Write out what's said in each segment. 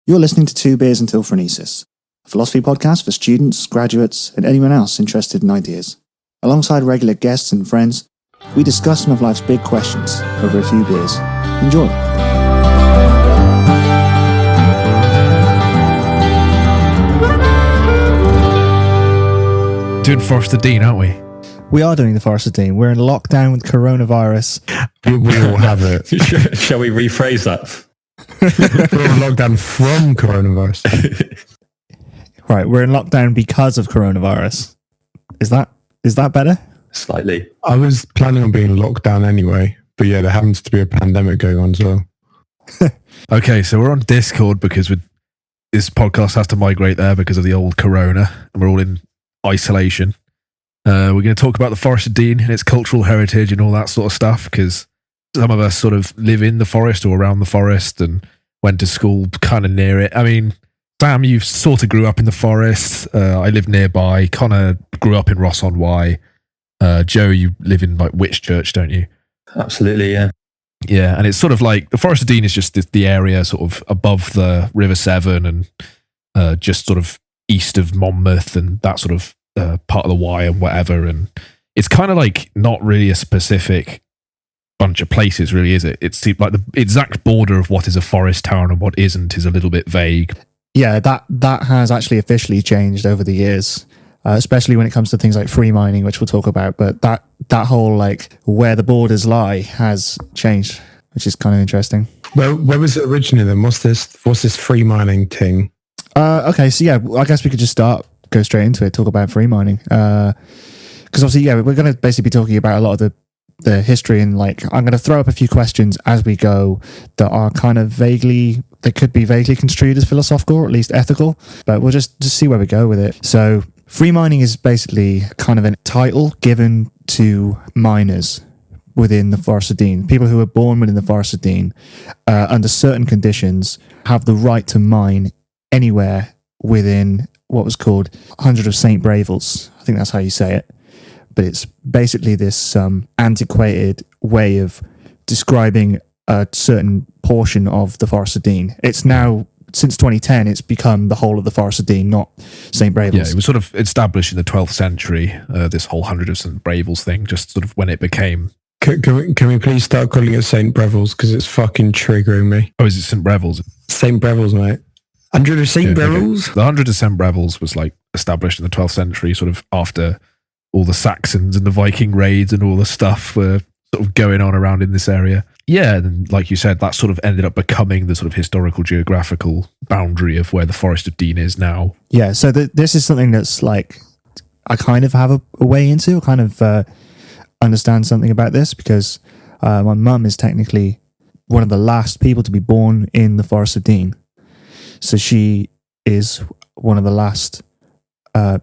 You're listening to Two Beers Until Phronesis, a philosophy podcast for students, graduates, and anyone else interested in ideas. Alongside regular guests and friends, we discuss some of life's big questions over a few beers. Enjoy. Doing Forest of Dean, aren't we? We are doing the Forest of Dean. We're in lockdown with coronavirus. We all have it. Shall we rephrase that? We're in lockdown from coronavirus. Right, we're in lockdown because of coronavirus. Is that better? Slightly. I was planning on being locked down anyway, but yeah, there happens to be a pandemic going on as well. Okay, so we're on Discord because this podcast has to migrate there because of the old corona, and we're all in isolation. We're going to talk about the Forest of Dean and its cultural heritage and all that sort of stuff, because some of us sort of live in the forest or around the forest and went to school kind of near it. I mean, Sam, you sort of grew up in the forest. I live nearby. Connor grew up in Ross-on-Wye. Joe, you live in like Whitchurch, don't you? Absolutely, yeah. Yeah, and it's sort of like the Forest of Dean is just the area sort of above the River Severn and just sort of east of Monmouth and that sort of part of the Wye and whatever. And it's kind of like not really a specific bunch of places, really, is it? It's like the exact border of what is a forest town and what isn't is a little bit vague. Yeah, that has actually officially changed over the years, especially when it comes to things like freemining, which we'll talk about. But that whole like where the borders lie has changed, which is kind of interesting. Well, where was it originally then? What's this free mining thing? Okay, so yeah, I guess we could just go straight into it, talk about freemining. Because obviously, yeah, we're going to basically be talking about a lot of the history, and like I'm going to throw up a few questions as we go that are kind of they could be vaguely construed as philosophical or at least ethical, but we'll just see where we go with it. So free mining is basically kind of a title given to miners within the Forest of Dean. People who are born within the Forest of Dean under certain conditions have the right to mine anywhere within what was called 100 of St. Bravels. I think that's how you say it. But it's basically this antiquated way of describing a certain portion of the Forest of Dean. It's now, since 2010, it's become the whole of the Forest of Dean, not St. Bravels. Yeah, it was sort of established in the 12th century, this whole 100 of St. Bravels thing, just sort of when it became... Can we please start calling it St. Brevels, because it's fucking triggering me. Oh, is it St. Brevels? St. Brevels, mate. 100 of St. Brevels? Okay. The 100 of St. Brevels was like established in the 12th century, sort of after all the Saxons and the Viking raids and all the stuff were sort of going on around in this area. Yeah, and like you said, that sort of ended up becoming the sort of historical geographical boundary of where the Forest of Dean is now. Yeah, so this is something that's like, I kind of have a way into, I kind of understand something about this, because my mum is technically one of the last people to be born in the Forest of Dean. So she is one of the last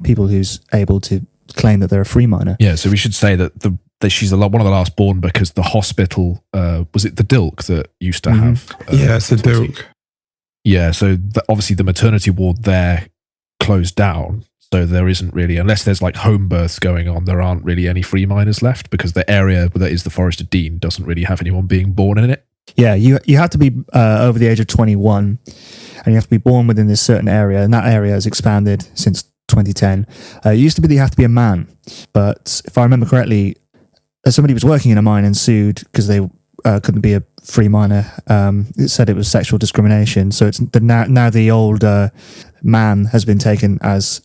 people who's able to claim that they're a free miner. Yeah, so we should say that she's one of the last born because the hospital, was it the Dilk that used to have? Yeah, it's the Dilk. Yeah, so obviously the maternity ward there closed down. So there isn't really, unless there's like home births going on, there aren't really any free miners left, because the area that is the Forest of Dean doesn't really have anyone being born in it. Yeah, you have to be over the age of 21, and you have to be born within this certain area, and that area has expanded since 2010. It used to be that you have to be a man, but if I remember correctly, somebody was working in a mine and sued because they couldn't be a free miner. It said it was sexual discrimination. So it's now the old man has been taken as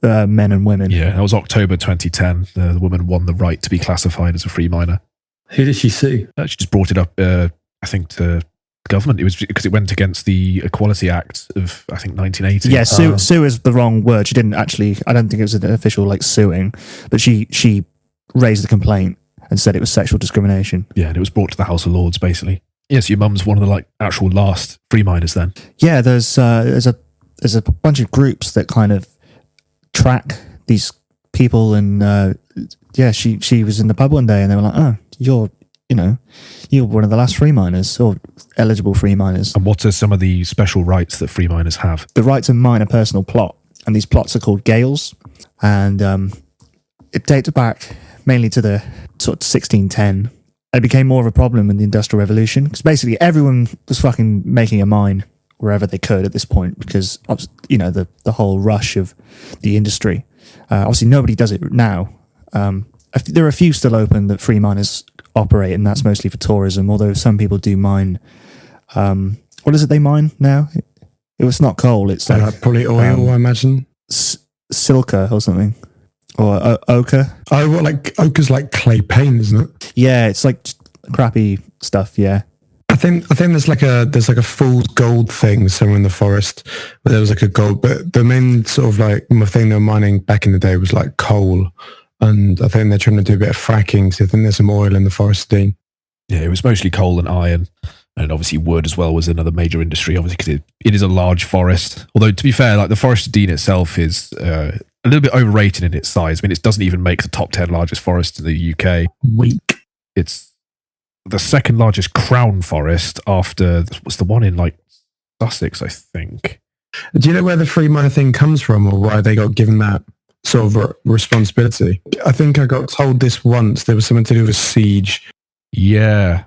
men and women. Yeah, that was October 2010. The woman won the right to be classified as a free miner. Who did she sue? She just brought it up, I think, to government. It was because it went against the Equality Act of, I think, 1980. Yeah, sue is the wrong word. She didn't actually, I don't think it was an official like suing, but she raised the complaint and said it was sexual discrimination. Yeah, and it was brought to the House of Lords, basically. Yes, your mum's one of the like actual last free miners then. Yeah, there's a bunch of groups that kind of track these people, and yeah, she was in the pub one day and they were like, oh, you're one of the last free miners, or eligible free miners. And what are some of the special rights that free miners have? The right to mine a personal plot, and these plots are called gales, and it dates back mainly to the sort of 1610. It became more of a problem in the Industrial Revolution, because basically everyone was fucking making a mine wherever they could at this point, because the whole rush of the industry. Obviously, nobody does it now. There are a few still open that free miners operate, and that's mostly for tourism. Although some people do mine. What is it they mine now? It was not coal. It's like probably oil, I imagine. Silica or something, or ochre. Oh, what, like ochre's like clay paint, isn't it? Yeah, it's like crappy stuff. Yeah. I think there's like a fool's gold thing somewhere in the forest where there was like a gold, but the main sort of like thing they were mining back in the day was like coal, and I think they're trying to do a bit of fracking. So I think there's some oil in the Forest of Dean. Yeah, it was mostly coal and iron, and obviously wood as well was another major industry. Obviously, because it is a large forest. Although to be fair, like the Forest of Dean itself is a little bit overrated in its size. I mean, it doesn't even make the top 10 largest forests in the UK. Weak. It's the second largest crown forest after what's the one in like Sussex, I think. Do you know where the free miner thing comes from, or why they got given that sort of responsibility? I think I got told this once. There was something to do with siege. Yeah.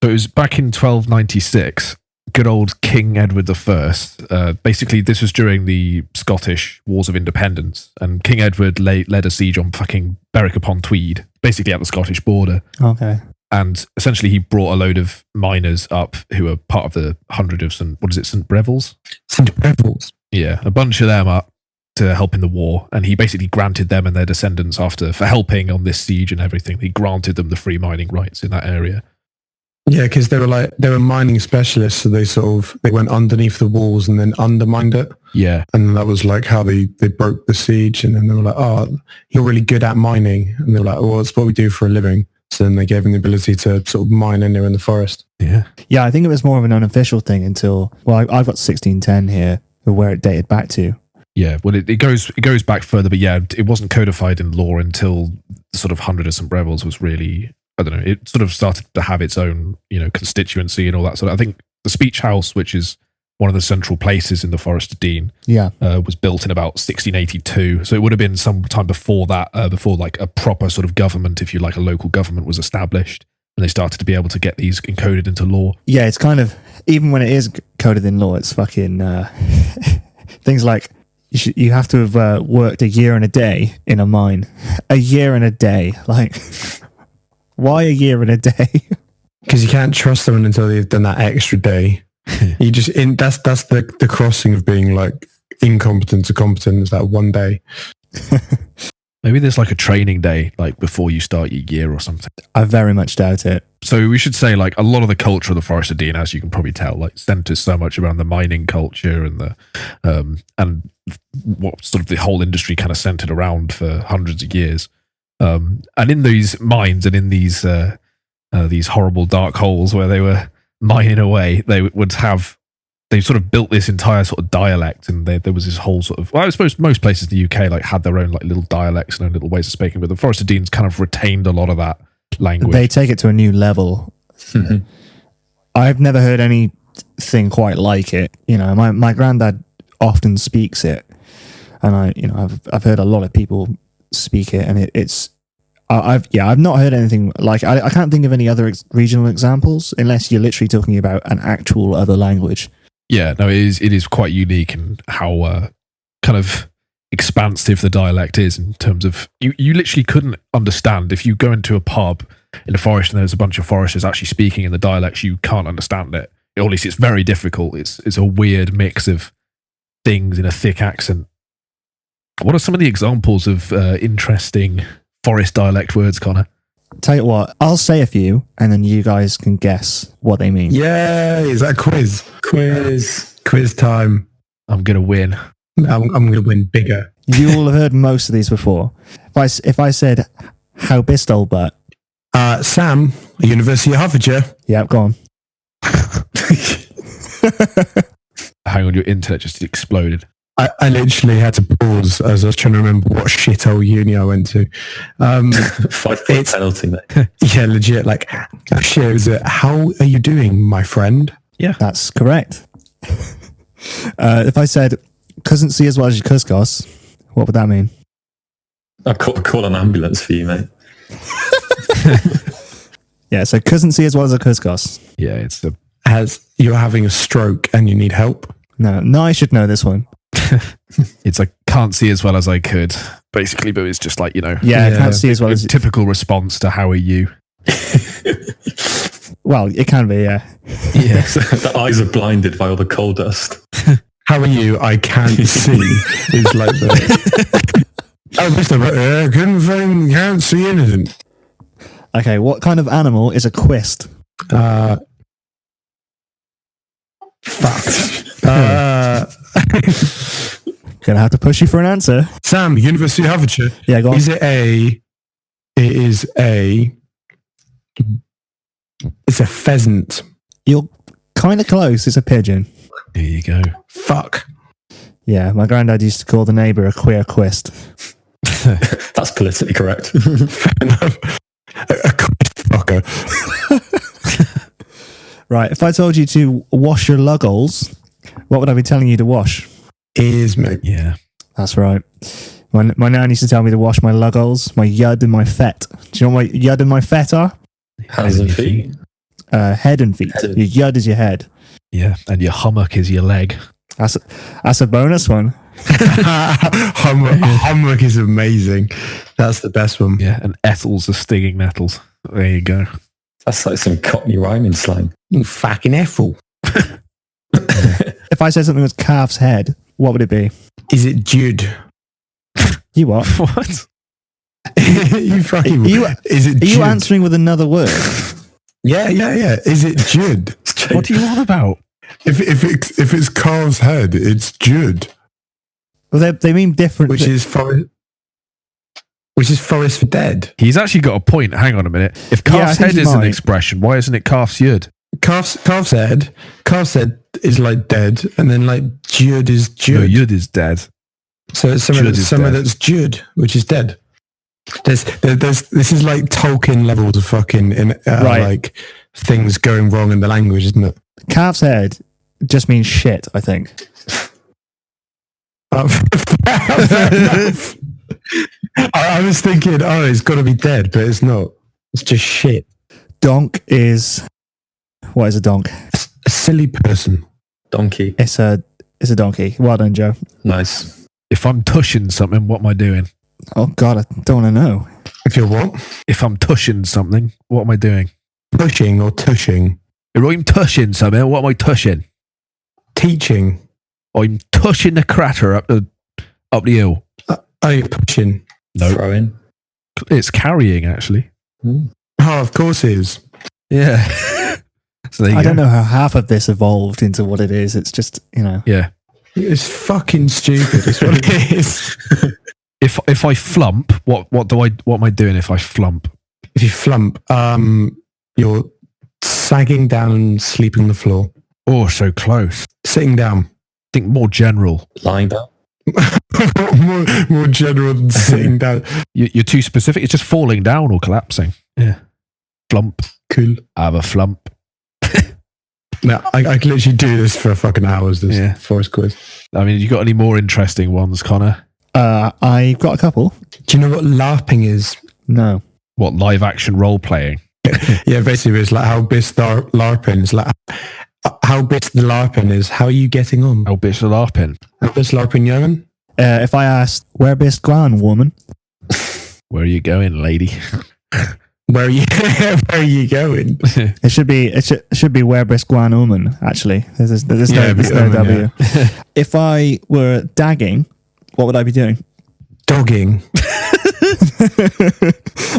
So it was back in 1296. Good old King Edward I. Basically, this was during the Scottish Wars of Independence, and King Edward led a siege on fucking Berwick-upon-Tweed, basically at the Scottish border. Okay. And essentially, he brought a load of miners up who were part of the 100 of St. Brevels? St. Brevels. Yeah, a bunch of them up to help in the war. And he basically granted them and their descendants for helping on this siege and everything. He granted them the free mining rights in that area. Yeah, because they were mining specialists, so they went underneath the walls and then undermined it. Yeah. And that was like how they broke the siege. And then they were like, oh, you're really good at mining. And they were like, well, it's what we do for a living. So then they gave him the ability to sort of mine anywhere in the forest. Yeah. Yeah, I think it was more of an unofficial thing until, well, I've got 1610 here, where it dated back to. Yeah, well, it goes back further, but yeah, it wasn't codified in law until the sort of 100 of St. Brevels was really, I don't know, it sort of started to have its own, constituency and all that sort of. I think the Speech House, which is one of the central places in the Forest of Dean, was built in about 1682. So it would have been some time before that, before like a proper sort of government, if you like, a local government was established, and they started to be able to get these encoded into law. Yeah, it's kind of, even when it is coded in law, it's fucking things like you have to have worked a year and a day in a mine. A year and a day, like why a year and a day? Because you can't trust someone until they've done that extra day. You just that's the crossing of being like incompetent to competent is that one day. Maybe there's like a training day like before you start your year or something. I very much doubt it. So we should say like a lot of the culture of the Forest of Dean, as you can probably tell, like centers so much around the mining culture and the and what sort of the whole industry kind of centered around for hundreds of years. And in these mines and in these horrible dark holes where they were mining away, they sort of built this entire sort of dialect, and there was this whole sort of, well, I suppose most places in the UK like had their own like little dialects and own little ways of speaking, but the Forest of Dean's kind of retained a lot of that language. They take it to a new level. I've never heard anything quite like it. My granddad often speaks it, and I've heard a lot of people speak it, and I've not heard anything like I can't think of any other regional examples unless you're literally talking about an actual other language. Yeah, no, it is quite unique in how kind of expansive the dialect is in terms of you literally couldn't understand if you go into a pub in a forest and there's a bunch of foresters actually speaking in the dialects, you can't understand it. Or at least it's very difficult. It's a weird mix of things in a thick accent. What are some of the examples of interesting forest dialect words, Connor? Tell you what, I'll say a few and then you guys can guess what they mean. Yeah, is that quiz? Quiz time. I'm going to win. I'm going to win bigger. You all have heard most of these before. If I said, how bist old butt? Sam, University of Hertfordshire. Yeah, go on. Hang on, your internet just exploded. I literally had to pause as I was trying to remember what shithole uni I went to. 5-point penalty, mate. Yeah, legit. Like, shit, it was how are you doing, my friend? Yeah. That's correct. If I said, couldn't see as well as your cuscos, what would that mean? I'll call an ambulance for you, mate. Yeah, so couldn't see as well as a cuscos. Yeah, it's a... as you're having a stroke and you need help. No, I should know this one. It's like, can't see as well as I could, basically, but it's just like, Yeah, I can't see as well as... Typical response to how are you? Well, it can be, yeah. Yeah. The eyes are blinded by all the coal dust. How are you? I can't see. It's like that. Oh, Mr. I can't see anything. Okay, what kind of animal is a quist? Fuck. Gonna have to push you for an answer. Sam, University of Hertfordshire. Yeah, go on. It's a pheasant. You're kind of close. It's a pigeon. There you go. Fuck. Yeah, my granddad used to call the neighbour a queer quist. That's politically correct. Fair enough. A quist fucker. Right, if I told you to wash your luggles, what would I be telling you to wash? Ears, mate. Yeah. That's right. My nan used to tell me to wash my luggles, my yud and my fet. Do you know what my yud and my fet are? Hands and feet. Head and feet. Head. Your yud is your head. Yeah. And your hummock is your leg. That's a bonus one. Homework is amazing. That's the best one. Yeah. And Ethel's the stinging nettles. There you go. That's like some Cockney rhyming slang. You fucking Ethel. If I said something was calf's head, what would it be? Is it Jude? You what? What? You fucking. Is it Are Jude? you answering with another word? Yeah. Is it Jude? What are you on about? If it's calf's head, it's Jude. Well, they mean different. Which is forest for dead. He's actually got a point. Hang on a minute. If calf's I think head he is an might. expression, why isn't it calf's yud? Calf's head is like dead, and then like Jude is Jude. No, yud is dead. So it's someone Jude is that's Jude, which is dead. This is like Tolkien levels of fucking Right. like things going wrong in the language, isn't it? Calf's head just means shit, I think. Fair enough. I was thinking, it's got to be dead, but it's not. It's just shit. Donk is... What is a donk? A silly person. Donkey. It's a donkey. Well done, Joe. Nice. If I'm tushing something, what am I doing? Oh, God, I don't want to know. If you're what? If I'm tushing something, what am I doing? Pushing or tushing. If I'm tushing something, what am I tushing? Teaching. I'm tushing the crater up the hill. Are you pushing? No, Throwing. it's carrying actually. Oh, of course it is. Yeah. So there you I go. don't know how half of this evolved into what it is. It's just, Yeah. It's fucking stupid. It's what it is. If I flump, what am I doing if I flump? If you flump, you're sagging down and sleeping on the floor. Oh, so close. Sitting down. Think more general. Lying down. more general than sitting down. You're too specific. It's just falling down or collapsing. Yeah. Flump. Cool. Have a flump. No, I can literally do this for fucking hours, this forest quiz. I mean, you got any more interesting ones, Connor? I've got a couple. Do you know what LARPing is? No. What, live action role playing? Yeah, basically it's like how best LARPing is like how best the LARPing is. How are you getting on? Oh, bitch, the LARPing. How best LARPing going? If I asked, where best gone, woman? Where are you going, lady? Where are you going? It should be where best gone, woman, actually. There's no W. Yeah. If I were dagging, what would I be doing? Dogging.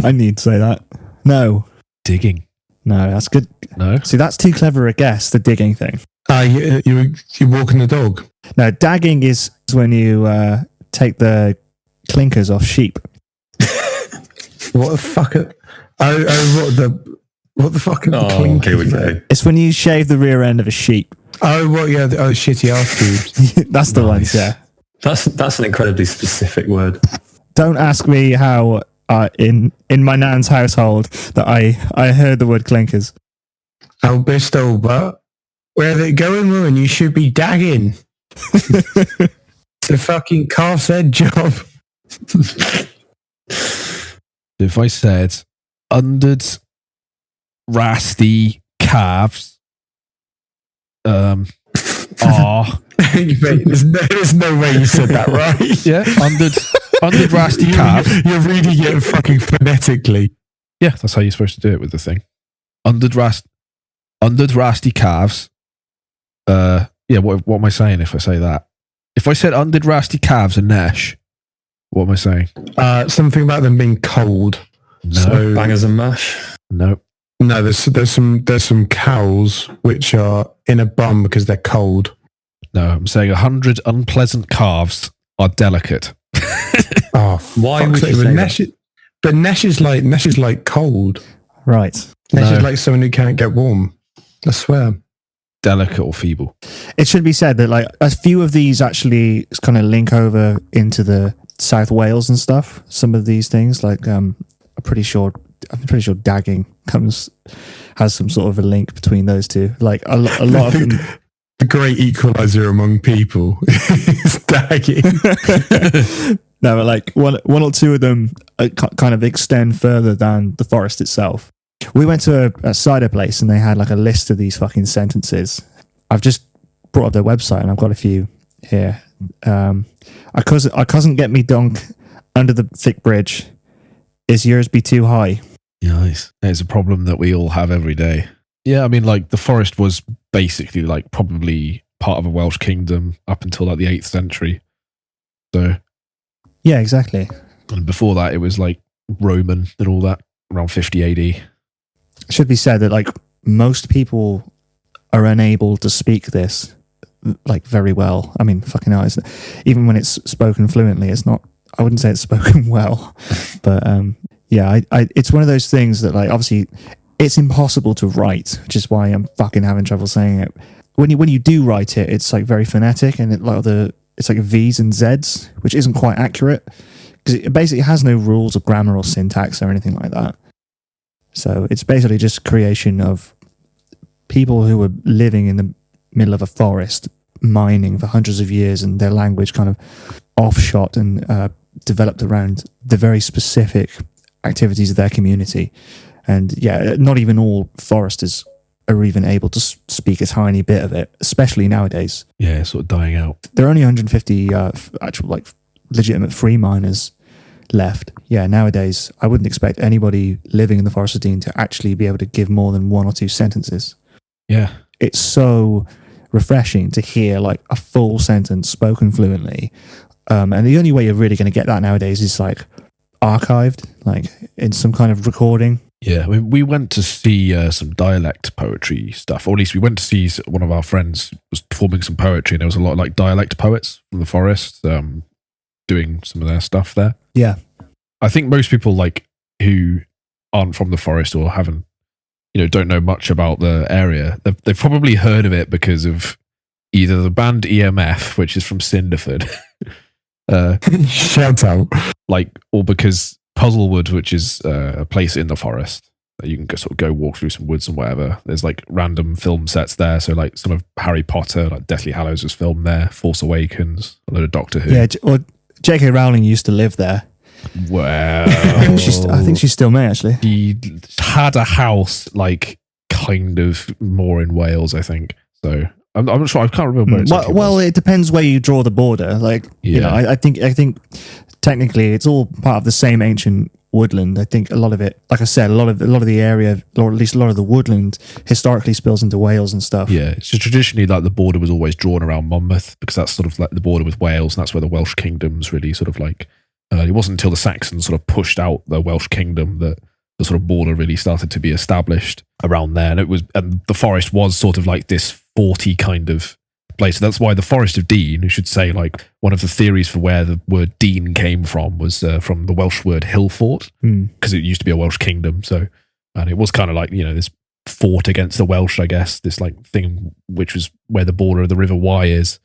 I need to say that. No. Digging. No, that's good. No. See, that's too clever a guess, the digging thing. You walking the dog. No, dagging is when you take the clinkers off sheep. What the fuck? What the fuck? Oh, here we go. It's when you shave the rear end of a sheep. Oh, what? Yeah, shitty ass tubes. That's the Nice. ones, yeah. That's an incredibly specific word. Don't ask me how in my nan's household that I heard the word clinkers. How best but where they going, woman? You should be dagging. It's a fucking calf's head job. If I said, 100 rasty calves Ah. There's no way you said that right. Yeah, under rasty calves. You're reading it fucking phonetically. Yeah, that's how you're supposed to do it with the thing. Under rasty calves. Yeah, what am I saying if I say that? If I said under rasty calves and Nesh, what am I saying? Something about them being cold. No. So, Bangers and mash. No. no, there's some cows which are in a bum because they're cold. No, I'm saying 100 unpleasant calves are delicate. Oh, Why would fuck's you sake, say Nesh that? But Nesh is like cold. Right. Nesh No. is like someone who can't get warm. I swear. Delicate or feeble. It should be said that like a few of these actually kind of link over into the South Wales and stuff. Some of these things, like I'm pretty sure dagging has some sort of a link between those two. Like a lot of them. The great equalizer among people is dagging. No, but like one or two of them kind of extend further than the forest itself. We went to a cider place and they had like a list of these fucking sentences. I've just brought up their website and I've got a few here. I cousin get me dunk under the thick bridge. Is yours be too high? Nice. It's a problem that we all have every day. Yeah, I mean, like the forest was basically like probably part of a Welsh kingdom up until like the 8th century. So, Yeah, exactly. and before that, it was like Roman and all that around 50 AD. It should be said that like most people are unable to speak this like very well. I mean, fucking hell, even when it's spoken fluently, it's not. I wouldn't say it's spoken well, but yeah, it's one of those things that like obviously it's impossible to write, which is why I'm fucking having trouble saying it. When you do write it, it's like very phonetic and it's like V's and Z's, which isn't quite accurate because it basically has no rules of grammar or syntax or anything like that. So it's basically just a creation of people who were living in the middle of a forest, mining for hundreds of years, and their language kind of offshot and developed around the very specific activities of their community. And yeah, not even all foresters are even able to speak a tiny bit of it, especially nowadays. Yeah, sort of dying out. There are only 150 actual like legitimate free miners left. Yeah, nowadays I wouldn't expect anybody living in the Forest of Dean to actually be able to give more than one or two sentences. Yeah. It's so refreshing to hear like a full sentence spoken fluently. And the only way you're really going to get that nowadays is like archived, like in some kind of recording. Yeah, we went to see some dialect poetry stuff, or at least we went to see one of our friends was performing some poetry, and there was a lot of like dialect poets from the forest doing some of their stuff there. Yeah. I think most people like who aren't from the forest or haven't, don't know much about the area. They've probably heard of it because of either the band EMF, which is from Cinderford, Shout out. or because Puzzlewood, which is a place in the forest that you can go walk through some woods and whatever. There's like random film sets there. So like some of Harry Potter, like Deathly Hallows was filmed there, Force Awakens, a load of Doctor Who. Yeah, or J.K. Rowling used to live there. Well, I think she still may actually. She had a house like kind of more in Wales, I think. So I'm not sure. I can't remember where exactly it was. It depends where you draw the border. Like, I think technically it's all part of the same ancient woodland. I think a lot of it, like I said, a lot of the area, or at least a lot of the woodland, historically spills into Wales and stuff. Yeah, so traditionally, like the border was always drawn around Monmouth because that's sort of like the border with Wales, and that's where the Welsh kingdoms really sort of like. It wasn't until the Saxons sort of pushed out the Welsh kingdom that the sort of border really started to be established around there, and the forest was sort of like this forty kind of place. That's why the Forest of Dean, you should say, like one of the theories for where the word Dean came from was from the Welsh word hill fort, because it used to be a Welsh kingdom. So, and it was kind of like this fort against the Welsh, I guess, this like thing which was where the border of the River Wye is.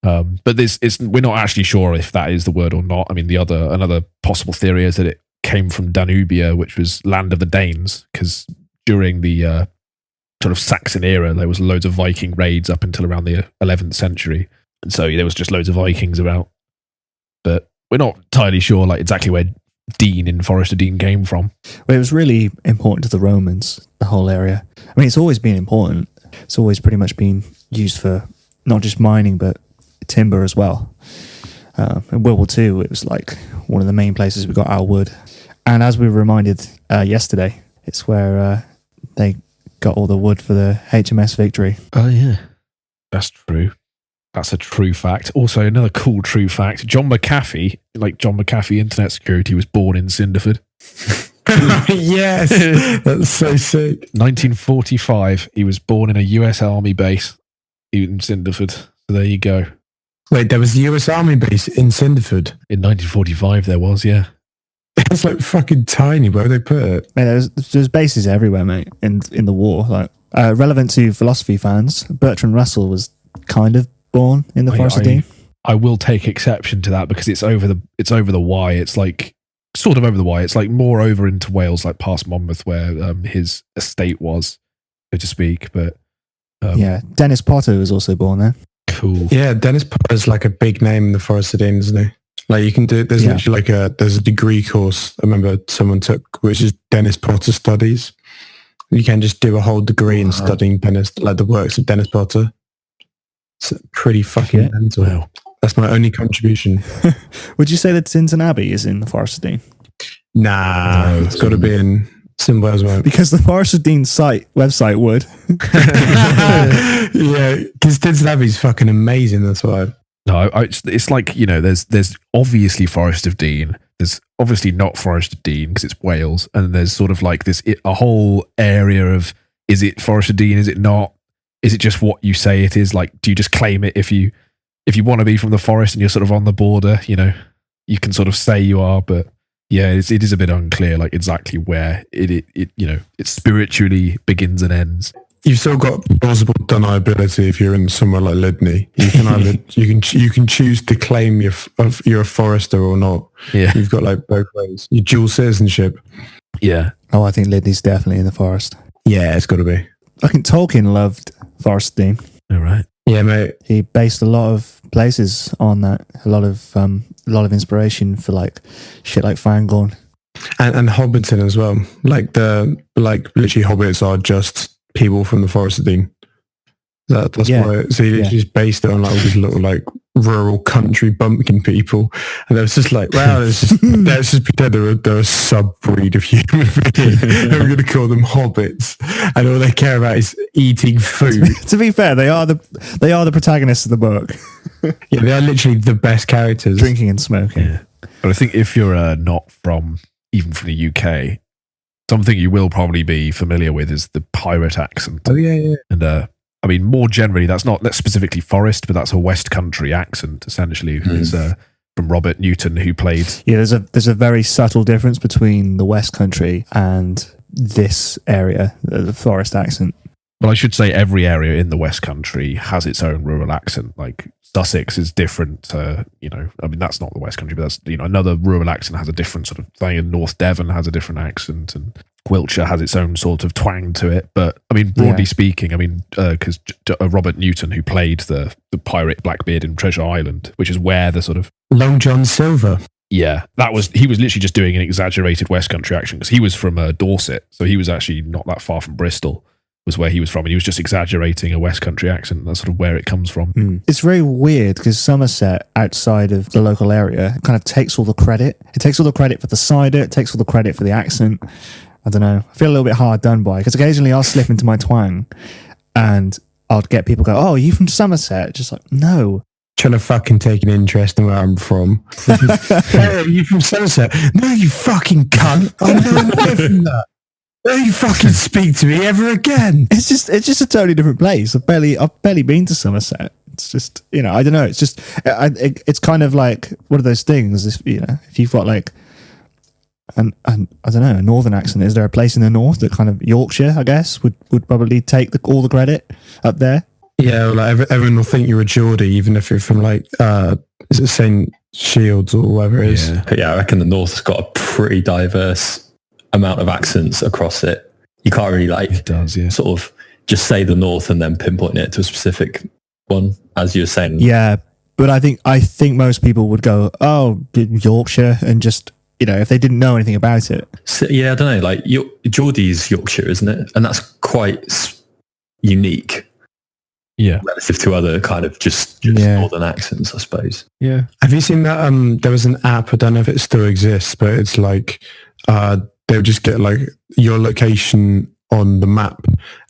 But we're not actually sure if that is the word or not. I mean, another possible theory is that it came from Danubia, which was land of the Danes, because during the sort of Saxon era, there was loads of Viking raids up until around the 11th century, and so there was just loads of Vikings about. But we're not entirely sure, like exactly where Dean in Forest of Dean came from. Well, it was really important to the Romans, the whole area. I mean, it's always been important. It's always pretty much been used for not just mining but timber as well. In World War II, it was like one of the main places we got our wood. And as we were reminded yesterday, it's where they got all the wood for the HMS Victory. Oh, yeah. That's true. That's a true fact. Also, another cool true fact, John McAfee, like John McAfee Internet Security, was born in Cinderford. Yes, that's so sick. 1945, he was born in a US Army base in Cinderford. So there you go. Wait, there was the US Army base in Cinderford? In 1945, there was, yeah. It's like fucking tiny. Where they put it? Mate, there's bases everywhere, mate, in the war. Like relevant to philosophy fans, Bertrand Russell was kind of born in the Forest of Dean. I will take exception to that because it's over the Wye. It's like sort of over the Wye. It's like more over into Wales, like past Monmouth, where his estate was, so to speak. But yeah, Dennis Potter was also born there. Cool. Yeah, Dennis Potter's like a big name in the Forest of Dean, isn't he? Like you can do. There's literally there's a degree course I remember someone took, which is Dennis Potter Studies. You can just do a whole degree in studying the works of Dennis Potter. It's pretty fucking mental. Wow. That's my only contribution. Would you say that Tinton Abbey is in the Forest of Dean? Nah, No, it's got to be in some Wales, mate. Because the Forest of Dean website would. Yeah, because Tinton Abbey's fucking amazing. That's why. No, it's like, you know, there's obviously Forest of Dean. There's obviously not Forest of Dean because it's Wales, and there's sort of like a whole area of, is it Forest of Dean? Is it not? Is it just what you say it is? Like, do you just claim it if you want to be from the forest and you're sort of on the border? You know, you can sort of say you are, but yeah, it is a bit unclear, like exactly where it you know, it spiritually begins and ends. You've still got plausible deniability if you're in somewhere like Lydney. You can either you can choose to claim you're a forester or not. Yeah, you've got like both ways. You dual citizenship. Yeah. Oh, I think Lydney's definitely in the forest. Yeah, it's got to be. I think Tolkien loved Forest of Dean. All right. Yeah, mate. He based a lot of places on that. A lot of inspiration for like shit like Fangorn and Hobbiton as well. Like literally hobbits are just people from the Forest of Dean. That's why. So he literally just based it on like all these little like rural country bumpkin people, and it was just like, wow, let's just pretend they're a sub-breed of human being. And we're going to call them hobbits, and all they care about is eating food. To be fair, they are the protagonists of the book. Yeah, they are literally the best characters. Drinking and smoking. Yeah. But I think if you're not even from the UK, something you will probably be familiar with is the pirate accent. Oh yeah. And I mean, more generally, that's specifically Forest, but that's a West Country accent, essentially. It's from Robert Newton, who played... Yeah, there's a very subtle difference between the West Country and this area, the Forest accent. Well, I should say every area in the West Country has its own rural accent. Like, Sussex is different, you know, I mean, that's not the West Country, but that's, you know, another rural accent has a different sort of thing, and North Devon has a different accent, and Wiltshire has its own sort of twang to it. But I mean, broadly speaking, I mean, because Robert Newton, who played the pirate Blackbeard in Treasure Island, which is where the sort of Long John Silver. Yeah, he was literally just doing an exaggerated West Country accent because he was from Dorset, so he was actually not that far from Bristol, was where he was from, and he was just exaggerating a West Country accent. That's sort of where it comes from. It's very weird because Somerset, outside of the local area, kind of takes all the credit. It takes all the credit for the cider, it takes all the credit for the accent. I don't know. I feel a little bit hard done by because occasionally I'll slip into my twang and I'll get people go, "Oh, are you from Somerset?" Just like, no. Trying to fucking take an interest in where I'm from. Hey, are you from Somerset? No, you fucking cunt. I'm not away from that. Don't you fucking speak to me ever again. It's just a totally different place. I've barely been to Somerset. It's just, you know, I don't know. It's just, it's kind of like one of those things. If you've got like, I don't know, a northern accent. Is there a place in the north that kind of Yorkshire, I guess, would probably take all the credit up there? Yeah, like everyone will think you're a Geordie, even if you're from like, is it St. Shields or whatever it is? Yeah, I reckon the north has got a pretty diverse amount of accents across it. You can't really sort of just say the north and then pinpoint it to a specific one, as you were saying. Yeah, but I think most people would go, "Oh, Yorkshire," and just, you know, if they didn't know anything about it. So, yeah, I don't know. Like Geordie's Yorkshire, isn't it? And that's quite unique. Yeah. relative to other kind of just northern accents, I suppose. Yeah. Have you seen that? There was an app, I don't know if it still exists, but it's like they would just get like your location on the map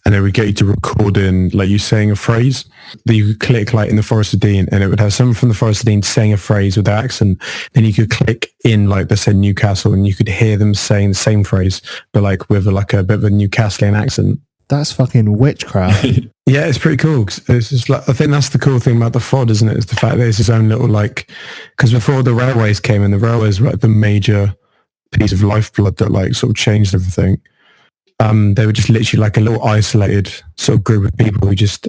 and it would get you to record in like you saying a phrase that you could click like in the Forest of Dean, and it would have someone from the Forest of Dean saying a phrase with their accent. Then you could click in like they said Newcastle and you could hear them saying the same phrase but like with like a bit of a Newcastleian accent. That's fucking witchcraft. Yeah, it's pretty cool. 'Cause it's just like, I think that's the cool thing about the FOD, isn't it? It's the fact that it's its own little like, because before the railways came in, the railways were like the major piece of lifeblood that like sort of changed everything. They were just literally like a little isolated sort of group of people who just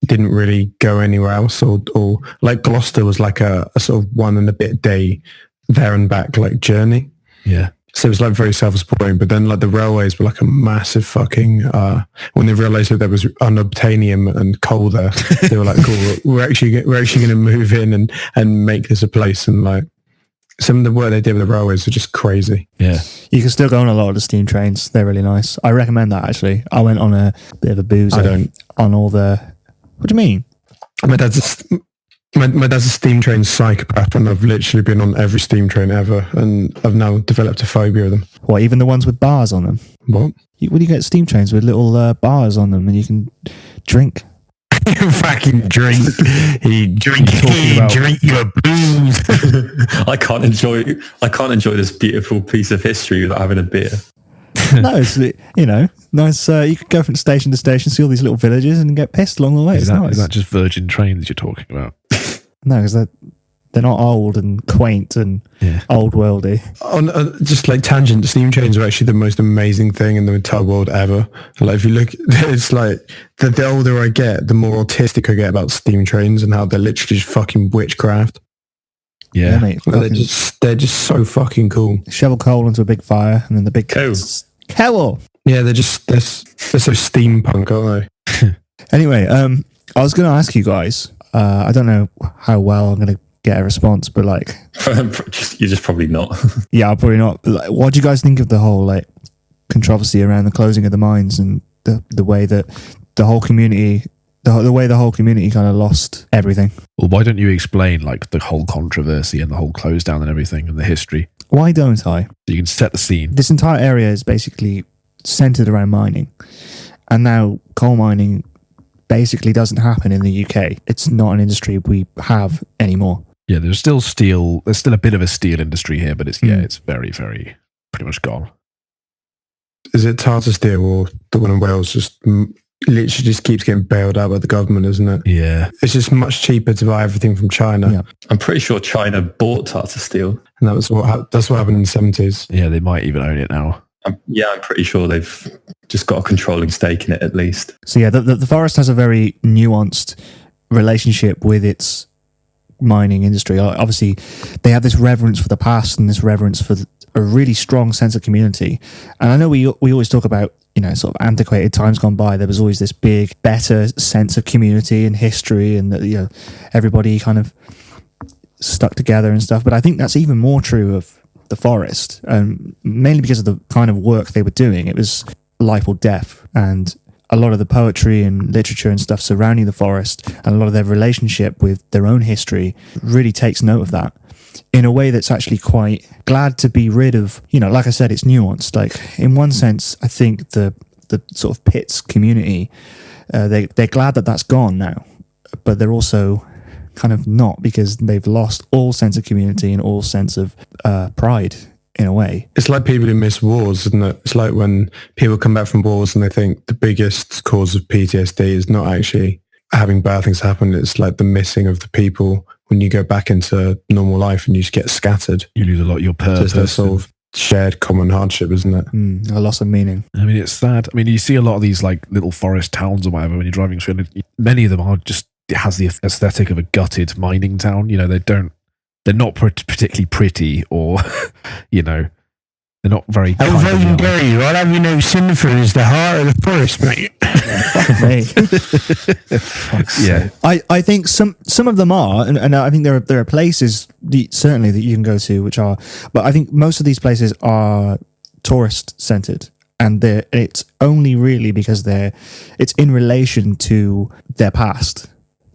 didn't really go anywhere else, or like Gloucester was like a sort of 1 and a bit day there and back like journey. Yeah. So it was like very self-supporting, but then like the railways were like a massive fucking, when they realized that there was unobtainium and coal there, they were like, cool, we're actually going to move in and make this a place. And like some of the work they did with the railways were just crazy. Yeah. You can still go on a lot of the steam trains. They're really nice. I recommend that, actually. I went on a bit of a booze on all the... What do you mean? My dad's a steam train psychopath, and I've literally been on every steam train ever, and I've now developed a phobia of them. What, even the ones with bars on them? What? When you get steam trains with little bars on them and you can drink? Fucking drink. Drink your booze. I can't enjoy this beautiful piece of history without having a beer. No, it's, nice. You could go from station to station, see all these little villages and get pissed along the way. Is nice. that just Virgin trains you're talking about? No, because they're not old and quaint and old worldy. On just like tangent, steam trains are actually the most amazing thing in the entire world ever. Like if you look, it's like the older I get, the more autistic I get about steam trains and how they're literally just fucking witchcraft. Yeah, mate. They're just so fucking cool. Shovel coal into a big fire and then the big coal. Yeah, they're so steampunk, aren't they? Anyway, I was going to ask you guys. I don't know how well I'm going to get a response, but like, you're just probably not. Yeah, I'll probably not. Like, what do you guys think of the whole like controversy around the closing of the mines and the way that the whole community, the way the whole community kind of lost everything? Well, why don't you explain like the whole controversy and the whole close down and everything and the history? Why don't I? So you can set the scene. This entire area is basically centered around mining, and now coal mining basically doesn't happen in the UK. It's not an industry we have anymore. Yeah, there's still steel. There's still a bit of a steel industry here, but it's very, very pretty much gone. Is it Tata Steel or the one in Wales just literally just keeps getting bailed out by the government, isn't it? Yeah. It's just much cheaper to buy everything from China. Yeah. I'm pretty sure China bought Tata Steel. And that's what happened in the 70s. Yeah, they might even own it now. I'm pretty sure they've just got a controlling stake in it at least. So yeah, the forest has a very nuanced relationship with its mining industry. Obviously, they have this reverence for the past and this reverence for a really strong sense of community. And I know we always talk about, sort of antiquated times gone by. There was always this big, better sense of community and history, and that everybody kind of stuck together and stuff. But I think that's even more true of the forest, mainly because of the kind of work they were doing. It was life or death, and a lot of the poetry and literature and stuff surrounding the forest and a lot of their relationship with their own history really takes note of that in a way that's actually quite glad to be rid of. Like I said, it's nuanced. Like in one sense, I think the sort of Pitts community, they're glad that that's gone now, but they're also kind of not, because they've lost all sense of community and all sense of pride in a way. It's like people who miss wars, isn't it? It's like when people come back from wars and they think the biggest cause of PTSD is not actually having bad things happen. It's like the missing of the people when you go back into normal life and you just get scattered. You lose a lot of your purpose. Just that sort of shared common hardship, isn't it? A loss of meaning. I mean, it's sad. I mean, you see a lot of these like little forest towns or whatever when you're driving through, and many of them are just, it has the aesthetic of a gutted mining town. They're not particularly pretty, or they're not very. I'll have you know, Cinderford is the heart of the forest, mate. Yeah, I think some of them are, and I think there are places certainly that you can go to which are, but I think most of these places are tourist centered, and it's only really because it's in relation to their past,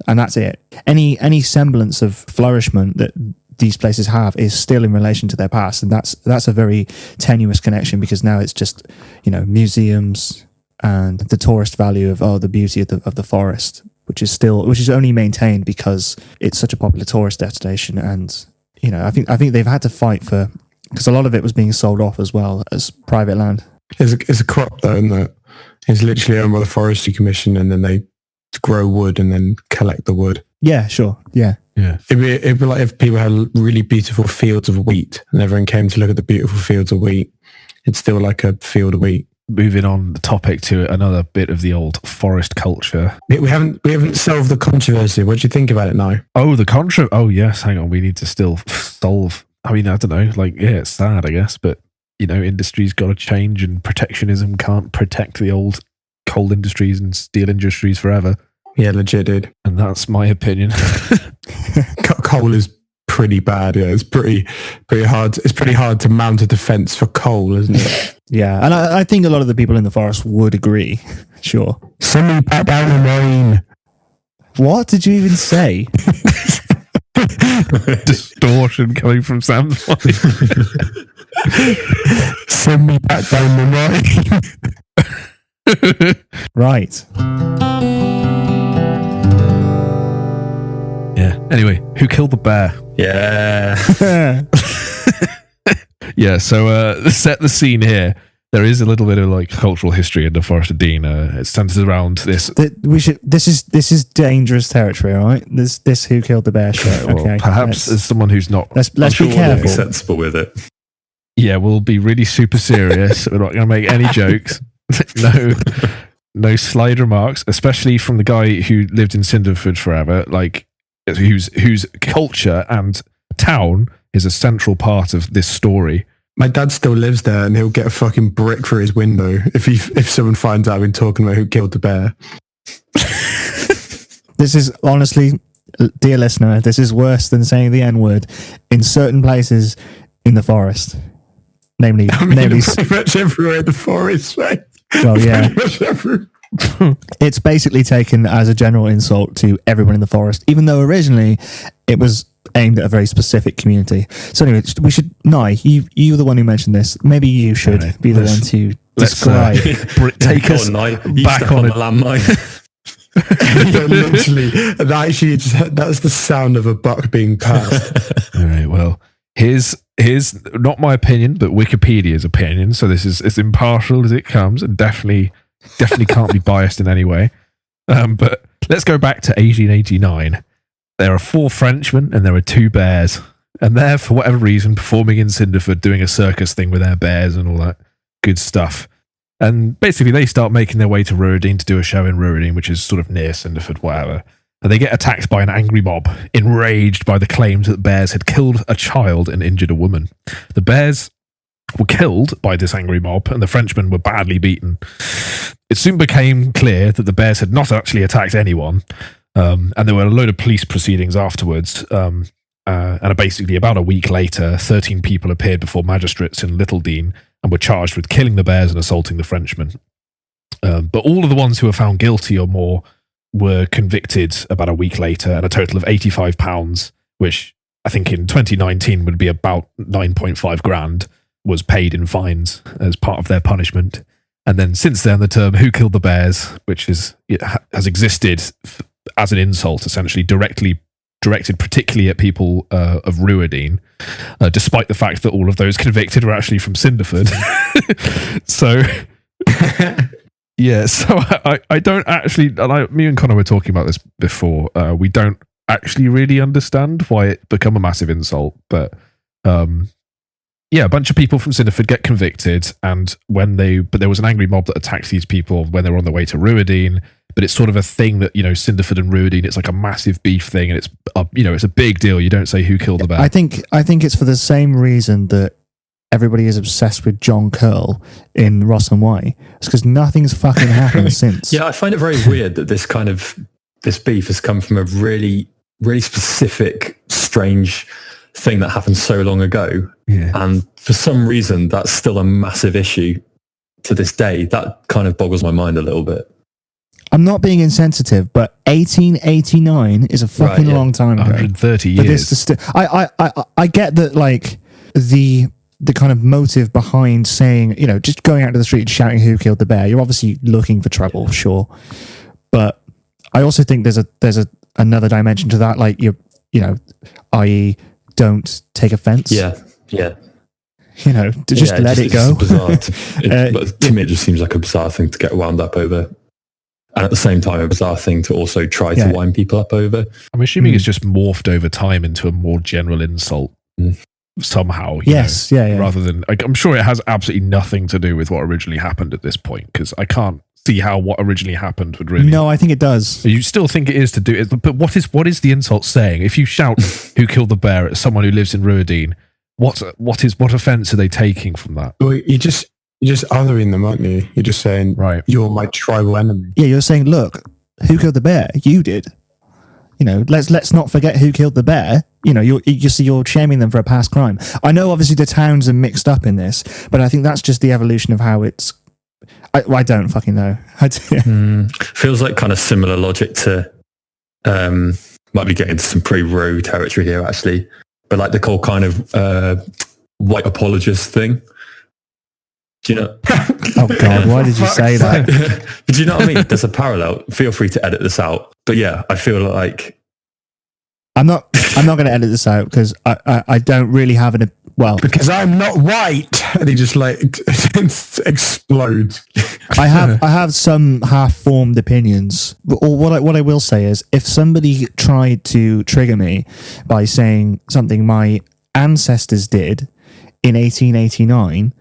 and that's it. Any semblance of flourishment that these places have is still in relation to their past, and that's a very tenuous connection, because now it's just, you know, museums and the tourist value of the beauty of the forest, which is only maintained because it's such a popular tourist destination. And, you know, I think they've had to fight for, because a lot of it was being sold off as well as private land. It's a crop though, isn't it? It's literally owned by the Forestry Commission, and then they grow wood and then collect the wood. Yeah, sure. Yeah. It'd be like if people had really beautiful fields of wheat and everyone came to look at the beautiful fields of wheat. It's still like a field of wheat. Moving on the topic to another bit of the old forest culture. We haven't solved the controversy. What do you think about it now? Oh, oh yes, hang on. We need to still solve. I mean, I don't know. Like, yeah, it's sad, I guess, but you know, industry's got to change, and protectionism can't protect the old coal industries and steel industries forever. Yeah, legit, dude. And that's my opinion. Coal is pretty bad. Yeah, it's pretty hard. It's pretty hard to mount a defense for coal, isn't it? Yeah, and I think a lot of the people in the forest would agree. Sure. Send me back down the mine. What did you even say? Distortion coming from Sam's voice. Send me back down the mine. Right. Yeah. Anyway, who killed the bear? Yeah. Yeah, so set the scene here. There is a little bit of like cultural history in the Forest of Dean. It centers around this. This is dangerous territory, all right? This who killed the bear show. Well, okay, perhaps as someone who's not. Let's be We'll careful. be sensible with it. Yeah, we'll be really super serious. We're not going to make any jokes. No slide remarks, especially from the guy who lived in Cinderford forever, like whose culture and town is a central part of this story. My dad still lives there, and he'll get a fucking brick through his window if someone finds out I've been talking about who killed the bear. This is honestly, dear listener, this is worse than saying the N-word in certain places in the forest. Namely, pretty much everywhere in the forest, right? Well, yeah. Pretty much everywhere. It's basically taken as a general insult to everyone in the forest, even though originally it was aimed at a very specific community. So anyway, we should, Nye, you're the one who mentioned this. Maybe you should be the one to describe. Take us back on the landmine. Yeah, literally, that's the sound of a buck being passed. All right, well, here's not my opinion, but Wikipedia's opinion. So this is as impartial as it comes, and definitely can't be biased in any way. But let's go back to 1889. There are 4 Frenchmen and there are 2 bears. And they're, for whatever reason, performing in Cinderford, doing a circus thing with their bears and all that good stuff. And basically they start making their way to Ruradine to do a show in Ruradine, which is sort of near Cinderford, whatever. And they get attacked by an angry mob, enraged by the claims that bears had killed a child and injured a woman. The bears were killed by this angry mob, and the Frenchmen were badly beaten. It soon became clear that the bears had not actually attacked anyone, and there were a load of police proceedings afterwards. And basically, about a week later, 13 people appeared before magistrates in Littledean and were charged with killing the bears and assaulting the Frenchmen. But all of the ones who were found guilty or more were convicted about a week later, and a total of £85, which I think in 2019 would be about 9.5 grand, was paid in fines as part of their punishment. And then since then, the term "who killed the bears," which has existed as an insult, essentially directed particularly at people of Ruradine, despite the fact that all of those convicted were actually from Cinderford. So, yeah, so I don't actually, me and Connor were talking about this before, we don't actually really understand why it become a massive insult, but yeah, a bunch of people from Cinderford get convicted, and but there was an angry mob that attacked these people when they were on their way to Ruradine. But it's sort of a thing that, Cinderford and Ruradine, it's like a massive beef thing, and it's it's a big deal. You don't say who killed the bear. I think it's for the same reason that everybody is obsessed with John Curl in Ross and White. It's because nothing's fucking happened since. Yeah, I find it very weird that this beef has come from a really, really specific, strange thing that happened so long ago. Yeah. And for some reason, that's still a massive issue to this day, that kind of boggles my mind a little bit. I'm not being insensitive, but 1889 is a fucking long time ago. 130 years. I get that, like, the kind of motive behind saying, you know, just going out to the street and shouting who killed the bear. You're obviously looking for trouble, sure, but I also think there's another dimension to that, like, you know, i.e., don't take offense. Yeah. You know, to just let it go. To me, it just seems like a bizarre thing to get wound up over. And at the same time, a bizarre thing to also try to wind people up over. I'm assuming it's just morphed over time into a more general insult somehow. Yes, yeah. Rather than, like, I'm sure it has absolutely nothing to do with what originally happened at this point, because I can't see how what originally happened would really. No, I think it does. You still think it is to do it, but what is the insult saying? If you shout "Who killed the bear" at someone who lives in Ruadine, what offence are they taking from that? Well, you're just othering them, aren't you? You're just saying, right, you're my tribal enemy. Yeah, you're saying, look, who killed the bear? You did. You know, let's not forget who killed the bear. You know, you're shaming them for a past crime. I know, obviously, the towns are mixed up in this, but I think that's just the evolution of how it's. I don't fucking know. Feels like kind of similar logic to. Might be getting into some pretty rogue territory here, actually, but like the whole kind of white apologist thing. Do you know? Oh God, why did you say that? But do you know what I mean? There's a parallel. Feel free to edit this out. But yeah, I feel like I'm not going to edit this out because I don't really have an because I'm not white, and he just like explodes. I have some half-formed opinions, or what I will say is, if somebody tried to trigger me by saying something my ancestors did in 1889.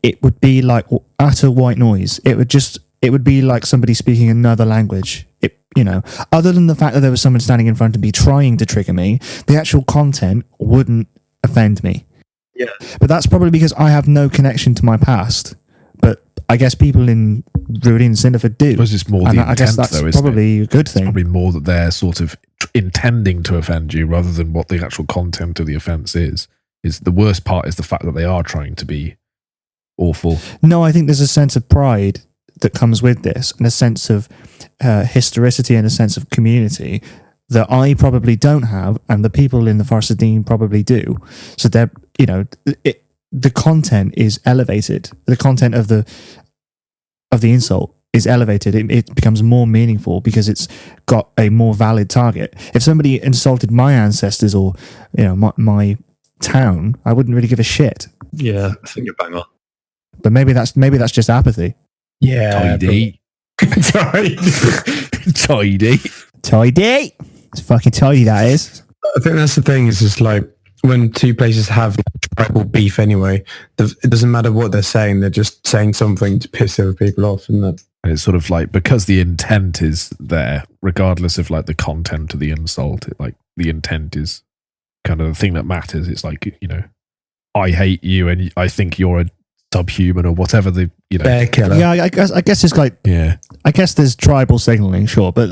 It would be like utter white noise. It would be like somebody speaking another language. Other than the fact that there was someone standing in front of me trying to trigger me, the actual content wouldn't offend me. Yeah. But that's probably because I have no connection to my past. But I guess people in Ruadine and Cinderford do. I suppose it's more the intent, I guess that's though, isn't probably it? a good thing. It's probably more that they're sort of intending to offend you rather than what the actual content of the offence is. The worst part is the fact that they are trying to be awful. No, I think there's a sense of pride that comes with this, and a sense of historicity and a sense of community that I probably don't have, and the people in the Forest of Dean probably do. So they're, the content is elevated. The content of the insult is elevated. It becomes more meaningful because it's got a more valid target. If somebody insulted my ancestors or my town, I wouldn't really give a shit. Yeah, I think you're bang on. But maybe that's just apathy. Yeah. Tidy. Tidy. It's fucking tidy, that is. I think that's the thing, is just like when two places have tribal beef anyway, it doesn't matter what they're saying, they're just saying something to piss other people off, isn't it? And it's sort of like, because the intent is there, regardless of like the content of the insult, the intent is kind of the thing that matters. It's like, I hate you and I think you're a subhuman or whatever bear killer. Yeah, I guess it's like, yeah. I guess there's tribal signaling, sure, but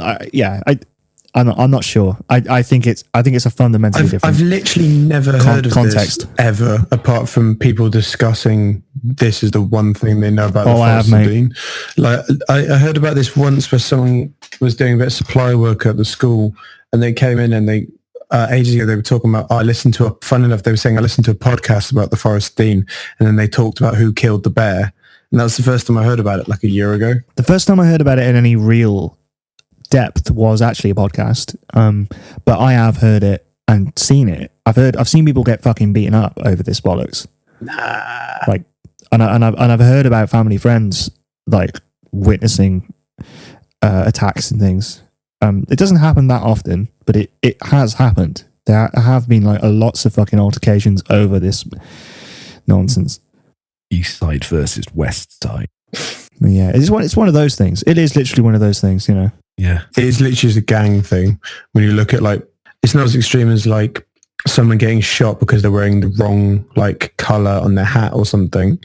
I'm not sure. I think it's a fundamentally different. I've literally never heard of context this ever, apart from people discussing this is the one thing they know about the Forest of Dean. Like I heard about this once where someone was doing a bit of supply work at the school, and they came in and they ages ago they were talking about. Fun enough, they were saying I listened to a podcast about the Forest of Dean, and then they talked about who killed the bear, and that was the first time I heard about it, like a year ago. The first time I heard about it in any real depth was actually a podcast, but I have heard it and seen it. I've seen people get fucking beaten up over this bollocks. Like, and I've heard about family friends like witnessing attacks and things. It doesn't happen that often, but it has happened. There have been like lots of fucking altercations over this nonsense. East side versus west side. Yeah, it's one of those things. It is literally one of those things, Yeah. It is literally just a gang thing. When you look at it's not as extreme as like someone getting shot because they're wearing the wrong like color on their hat or something.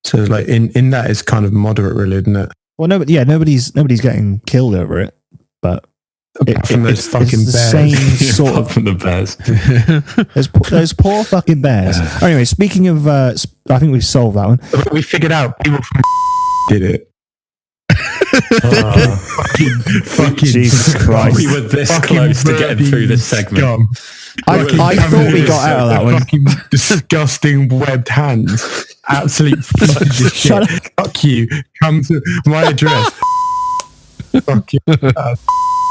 So like in that it's kind of moderate, really, isn't it? Well, nobody's getting killed over it, but Apart from those fucking the bears. same sort Apart of from the bears. those poor fucking bears. Anyway, speaking of, I think we've solved that one. We figured out people from did it. Fucking Jesus Christ! We were this close to getting through this segment. Scum. I thought we got out of that one. Fucking disgusting webbed hands. Absolute shit. Shut up. Fuck you. Come to my address. Fuck you.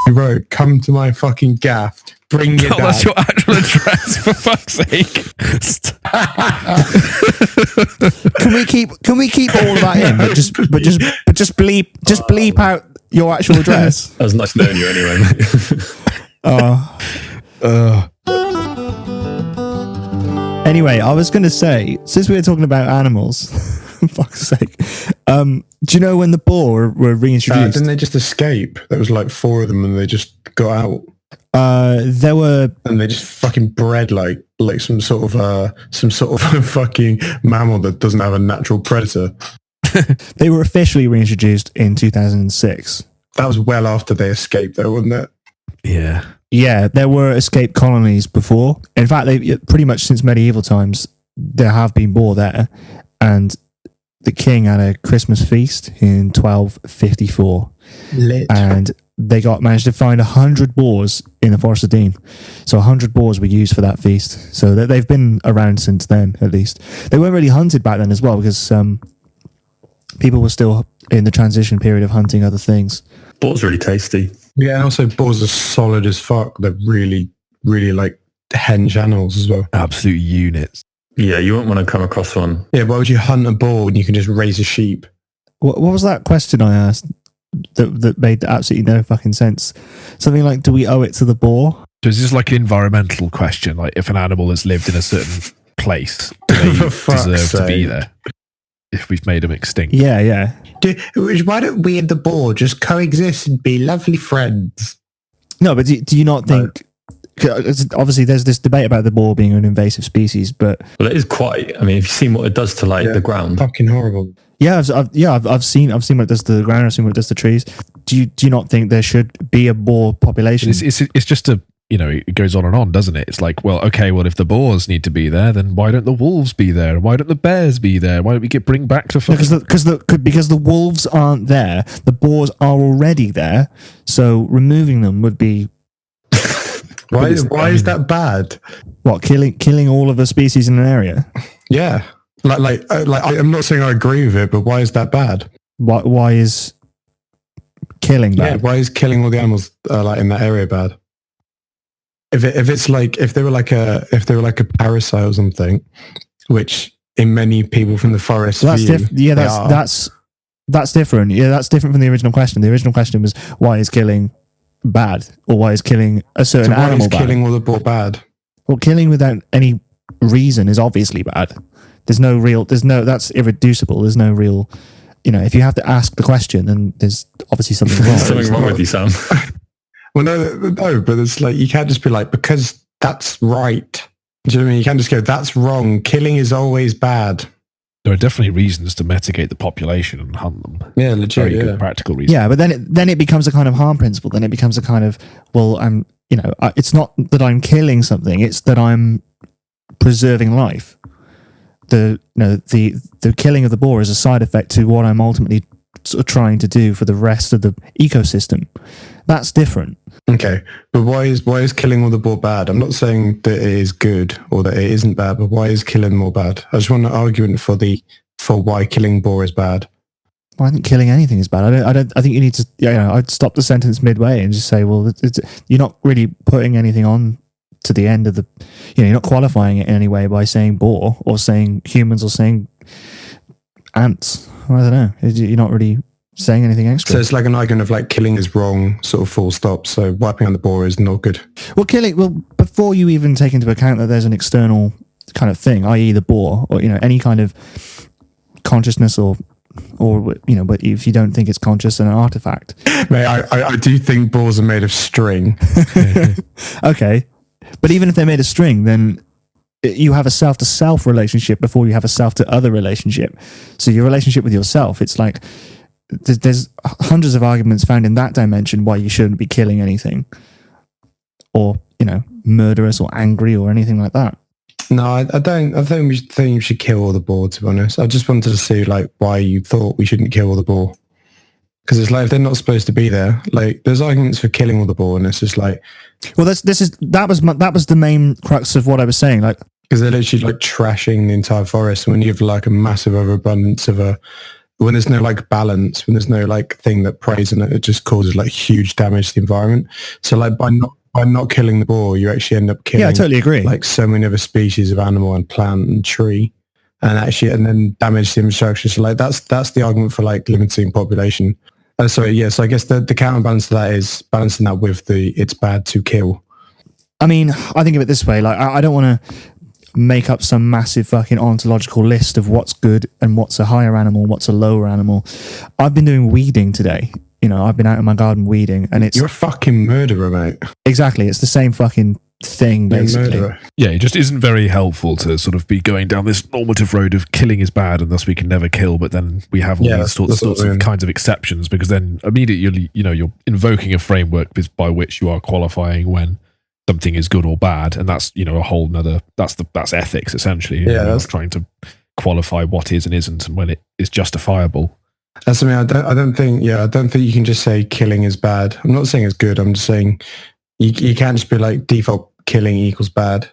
Wrote, come to my fucking gaff. Bring it down. That's your actual address, for fuck's sake. Can we keep all of that in? But just bleep out your actual address. That was nice knowing you anyway, mate. Anyway, I was going to say, since we were talking about animals, for fuck's sake, do you know when the boar were reintroduced? Didn't they just escape? There was like 4 of them, and they just got out. There were, and they just fucking bred like some sort of fucking mammal that doesn't have a natural predator. they were officially reintroduced in 2006. That was well after they escaped, though, wasn't it? Yeah. Yeah, there were escaped colonies before. In fact, they pretty much since medieval times there have been boar there, and the king had a Christmas feast in 1254, and they managed to find 100 boars in the Forest of Dean. So 100 boars were used for that feast. So they've been around since then, at least. They weren't really hunted back then as well, because people were still in the transition period of hunting other things. Boar's really tasty. Yeah, and also boars are solid as fuck. They're really, really like henge animals as well. Absolute units. Yeah, you wouldn't want to come across one. Yeah, why would you hunt a boar when you can just raise a sheep? What was that question I asked that made absolutely no fucking sense? Something like, do we owe it to the boar? So it's just like an environmental question. Like, if an animal has lived in a certain place, do they deserve to be there? If we've made them extinct. Yeah. Why don't we and the boar just coexist and be lovely friends? No, but do you not think... Obviously, there's this debate about the boar being an invasive species, but... Well, it is quite... I mean, if you've seen what it does to, the ground... Fucking horrible. Yeah, I've seen what it does to the ground. I've seen what it does to trees. Do you not think there should be a boar population? It's just a... it goes on, doesn't it? It's like, well, okay, well, if the boars need to be there, then why don't the wolves be there? Why don't the bears be there? Why don't we bring back to... Because the wolves aren't there. The boars are already there. So removing them would be... Why is that bad? What, killing all of the species in an area? Yeah. I'm not saying I agree with it, but why is that bad? Why is killing bad? Yeah, why is killing all the animals in that area bad? If they were like a parasite or something, which in many people from the forest that's different. Yeah, that's different. Yeah, that's different from the original question. The original question was, why is killing bad, or why is killing a certain animal bad? Killing all the boar bad? Well, killing without any reason is obviously bad. That's irreducible. There's no real, if you have to ask the question, then there's obviously something wrong. There's something wrong with you, Sam. Well, no, but it's like, you can't just be like, because that's right. Do you know what I mean? You can't just go, that's wrong. Killing is always bad. There are definitely reasons to mitigate the population and hunt them. Yeah, legit. Very good practical reasons. Yeah, but then it becomes a kind of harm principle. Then it becomes a kind of, well, it's not that I'm killing something; it's that I'm preserving life. The killing of the boar is a side effect to what I'm ultimately sort of trying to do for the rest of the ecosystem. That's different. Okay, but why is killing all the boar bad? I'm not saying that it is good or that it isn't bad, but why is killing more bad? I just want an argument for why killing boar is bad. Well, I think killing anything is bad. I think you need to. I'd stop the sentence midway and just say, well, you're not really putting anything on to the end of the. You're not qualifying it in any way by saying boar or saying humans or saying ants. I don't know. You're not really saying anything extra. So it's like an argument of like killing is wrong, sort of full stop. So wiping out the boar is not good. Well, before you even take into account that there's an external kind of thing, i.e. the boar, or any kind of consciousness or but if you don't think it's conscious, and an artifact. Mate, I do think boars are made of string. Okay, but even if they're made of string, then you have a self-to-self relationship before you have a self-to-other relationship. So your relationship with yourself, it's like there's hundreds of arguments found in that dimension why you shouldn't be killing anything, or murderous or angry or anything like that. No, I don't. I think we should kill all the boar. To be honest, I just wanted to see like why you thought we shouldn't kill all the boar. Because it's like if they're not supposed to be there, like there's arguments for killing all the boar, and it's just like, well, that was the main crux of what I was saying. Like, because they're literally like trashing the entire forest when you have like a massive overabundance of when there's no like balance, when there's no like thing that preys in it, it just causes like huge damage to the environment. So like by not killing the boar, you actually end up killing. Yeah, I totally agree. Like so many other species of animal and plant and tree, and then damage the infrastructure. So like that's the argument for like limiting population. So I guess the counterbalance to that is balancing that with it's bad to kill. I mean, I think of it this way: like, I don't want to make up some massive fucking ontological list of what's good and what's a higher animal, what's a lower animal. I've been doing weeding today. I've been out in my garden weeding, and you're a fucking murderer, mate. Exactly, it's the same fucking thing, basically. Yeah, it just isn't very helpful to sort of be going down this normative road of killing is bad and thus we can never kill, but then we have all these sorts of kinds of exceptions, because then immediately you're invoking a framework by which you are qualifying when something is good or bad, and that's a whole nother that's ethics essentially. Yeah, that's trying to qualify what is and isn't and when it is justifiable. That's something I don't think you can just say killing is bad. I'm not saying it's good. I'm just saying you can't just be like default killing equals bad.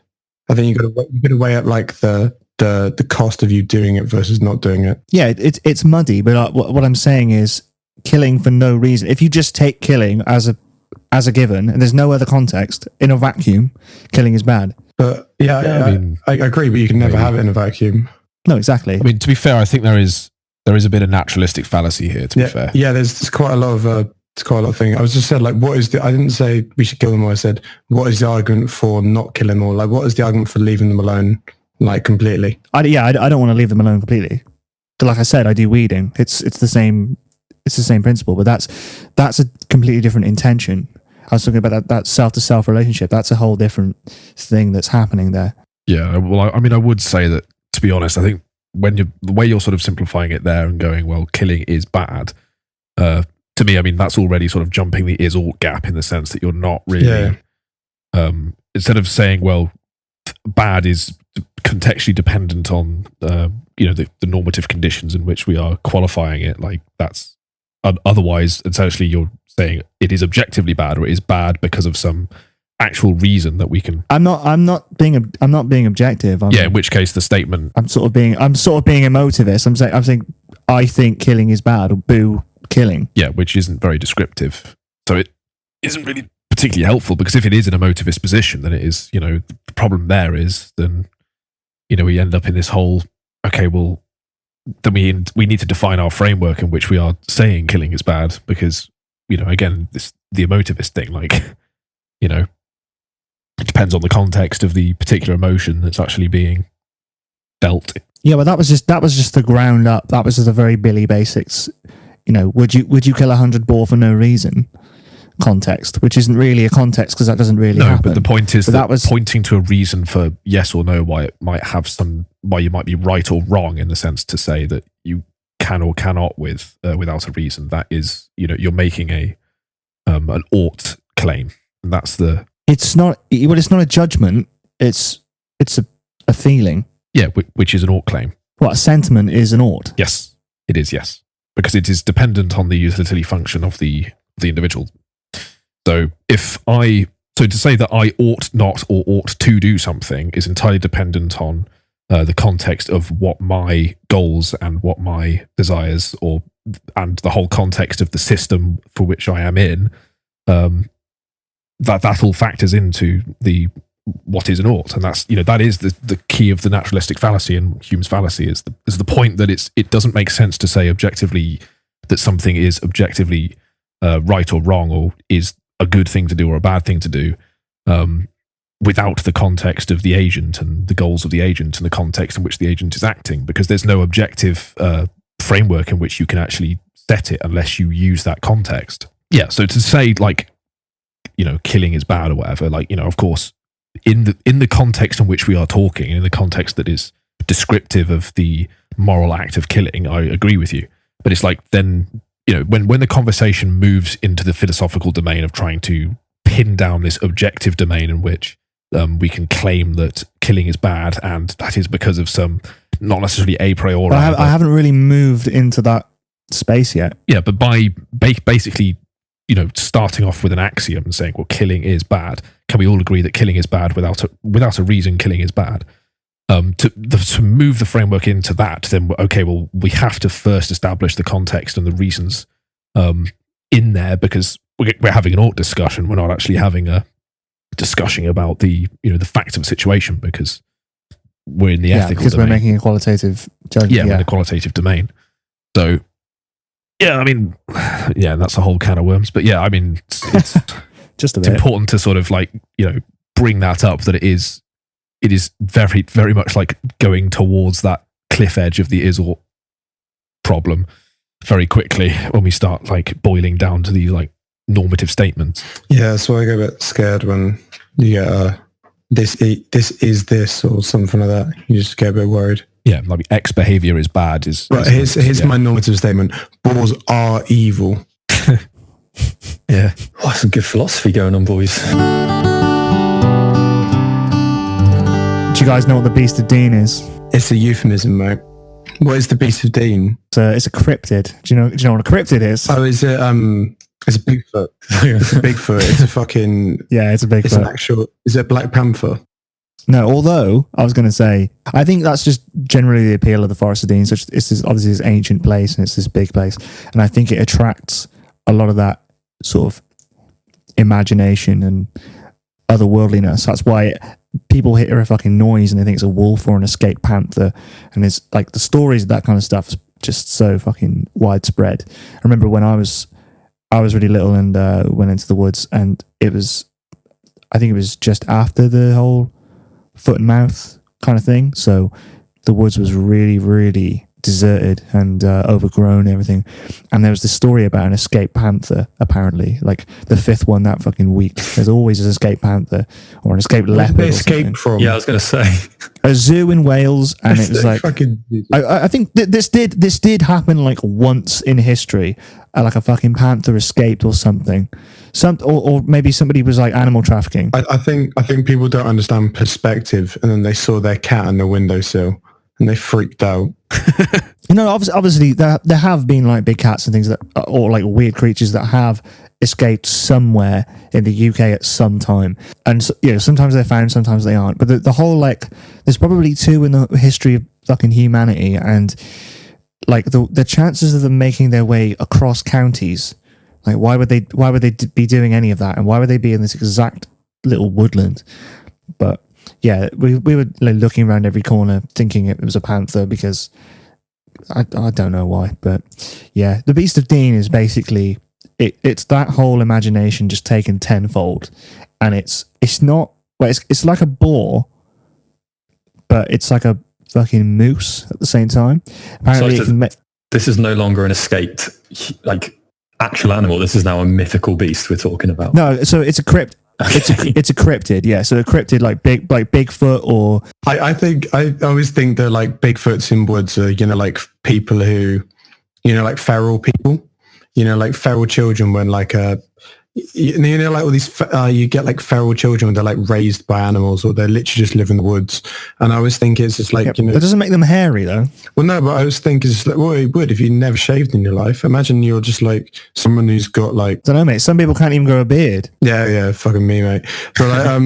I think you got to weigh up like the cost of you doing it versus not doing it. Yeah, it's muddy, but what I'm saying is killing for no reason. If you just take killing as a given and there's no other context in a vacuum, killing is bad. But I agree, but you can never have it in a vacuum. No, exactly. I mean, to be fair, I think there is a bit of naturalistic fallacy here. To be fair, there's quite a lot of. It's quite a lot of things. I was just said like, I didn't say we should kill them all. I said, what is the argument for not killing them all? Like, what is the argument for leaving them alone, like completely? I don't want to leave them alone completely. But like I said, I do weeding. It's the same principle, but that's a completely different intention. I was talking about that self to self relationship. That's a whole different thing that's happening there. Yeah. Well, I mean, I would say that, to be honest, I think the way you're sort of simplifying it there and going, well, killing is bad, to me, I mean, that's already sort of jumping the is-ought gap in the sense that you're not really... instead of saying, well, bad is contextually dependent on, the normative conditions in which we are qualifying it, like that's... Otherwise, essentially, you're saying it is objectively bad or it is bad because of some actual reason that we can... I'm not being objective. In which case the statement... I'm sort of being emotivist. I'm saying I think killing is bad, or boo killing. Yeah, which isn't very descriptive. So it isn't really particularly helpful, because if it is an emotivist position, then it is, the problem there is then, we end up in this whole, okay, well, then we need to define our framework in which we are saying killing is bad, because, again, the emotivist thing, like, it depends on the context of the particular emotion that's actually being felt. Yeah, but that was just the ground up. That was just the very Billy basics. Would you kill 100 boar for no reason? Context, which isn't really a context because that doesn't really happen. But the point is that was pointing to a reason for yes or no, why you might be right or wrong, in the sense to say that you can or cannot without a reason. That is, you're making an ought claim, and that's the. It's not a judgment. It's a feeling. Yeah, which is an ought claim. What, a sentiment is an ought? Yes, it is. Yes, because it is dependent on the utility function of the individual. So to say that I ought not or ought to do something is entirely dependent on the context of what my goals and what my desires and the whole context of the system for which I am in. That all factors into what is an ought, and that's that is the key of the naturalistic fallacy and Hume's fallacy is the point that it doesn't make sense to say objectively that something is objectively right or wrong, or is a good thing to do or a bad thing to do, without the context of the agent and the goals of the agent and the context in which the agent is acting, because there's no objective framework in which you can actually set it unless you use that context. Yeah, so to say killing is bad or whatever, of course, in the context in which we are talking, in the context that is descriptive of the moral act of killing, I agree with you. But it's like then when the conversation moves into the philosophical domain of trying to pin down this objective domain in which we can claim that killing is bad, and that is because of some, not necessarily a priori. I haven't really moved into that space yet. Yeah, but by basically, starting off with an axiom and saying, well, killing is bad, can we all agree that killing is bad without a reason killing is bad? To move the framework into that, then, okay, well, we have to first establish the context and the reasons in there, because we're having an ought discussion. We're not actually having a discussion about the facts of a situation, because we're in the ethical because domain. We're making a qualitative judgment. Yeah, we're in the qualitative domain. So, yeah, I mean, yeah, that's a whole can of worms. But yeah, I mean, it's just it's important to sort of bring that up, that it is very, very much like going towards that cliff edge of the is-ought problem very quickly when we start boiling down to these normative statements. Yeah, that's why I get a bit scared when you get this is this or something like that. You just get a bit worried. Yeah, X behavior is bad. Right, here's my normative statement. Boars are evil. Yeah. Oh, some good philosophy going on, boys. Do you guys know what the Beast of Dean is? It's a euphemism, mate. What is the Beast of Dean? It's a cryptid. Do you know what a cryptid is? Oh, is it it's a Bigfoot. It's a Bigfoot. It's a fucking it's a Bigfoot. It's an actual. Is it Black Panther? No, although I was going to say, I think that's just generally the appeal of the Forest of Dean. So it's obviously this ancient place, and it's this big place, and I think it attracts a lot of that sort of imagination and otherworldliness. That's why people hear a fucking noise and they think it's a wolf or an escaped panther, and it's the stories of that kind of stuff is just so fucking widespread. I remember when I was really little and went into the woods, and I think it was just after the whole foot and mouth kind of thing, so the woods was really, really deserted and overgrown and everything, and there was this story about an escaped panther, apparently, the fifth one that fucking week. There's always an escaped panther or an escaped leopard. Where did they escape from? Yeah, I was going to say a zoo in Wales, and it was I think this did happen once in history, a fucking panther escaped or something, or maybe somebody was animal trafficking. I think people don't understand perspective, and then they saw their cat on the windowsill and they freaked out. Obviously there have been big cats and things that, or weird creatures that have escaped somewhere in the UK at some time, and sometimes they're found, sometimes they aren't. But the whole there's probably two in the history of fucking humanity, and the chances of them making their way across counties, why would they be doing any of that, and why would they be in this exact little woodland? But yeah, we were looking around every corner thinking it was a panther, because I don't know why, but yeah, the Beast of Dean is basically it's that whole imagination just taken tenfold, and it's not it's like a boar, but it's like a fucking moose at the same time. Apparently, this is no longer an escaped actual animal. This is now a mythical beast we're talking about. No, so it's a crypt. It's a cryptid, yeah. So a cryptid like Bigfoot, or I always think that Bigfoots in woods are people who feral people, feral children when all these you get feral children when they're raised by animals, or they literally just live in the woods. And I always think it's just that doesn't make them hairy though. Well, no, but I always think it's well, it would if you never shaved in your life. Imagine you're just someone who's got I don't know, mate. Some people can't even grow a beard. Yeah, fucking me, mate. But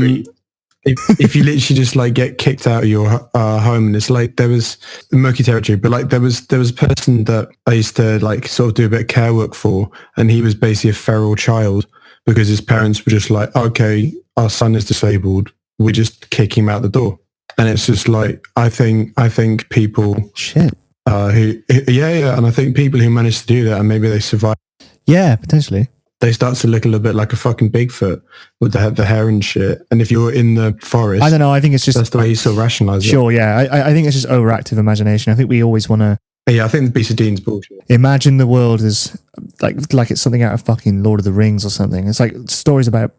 if you literally just get kicked out of your home, and it's there was murky territory, but there was a person that I used to sort of do a bit of care work for, and he was basically a feral child, because his parents were just okay, our son is disabled, we just kick him out the door. And it's just I think people shit who and I think people who manage to do that, and maybe they survive, potentially, they start to look a little bit like a fucking Bigfoot with the hair and shit. And if you're in the forest, I don't know, I think it's just that's the way you sort of rationalize it. Sure, yeah, I think it's just overactive imagination. I think we always want to. Yeah, I think the Beast of Dean's bullshit. Imagine the world as like it's something out of fucking Lord of the Rings or something. It's stories about,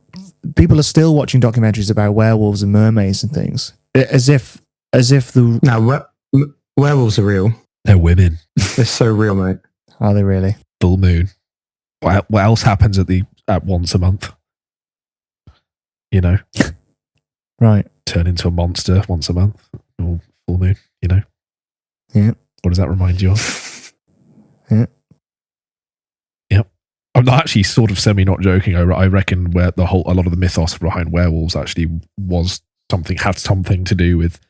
people are still watching documentaries about werewolves and mermaids and things, as if werewolves are real. They're women. They're so real, mate. Are they really? full moon. What else happens at once a month? You know, Right. turn into a monster once a month or full moon. You know. Yeah. What does that remind you of? Yeah. Yep. I'm not actually sort of not joking. I reckon where a lot of the mythos behind werewolves actually had something to do with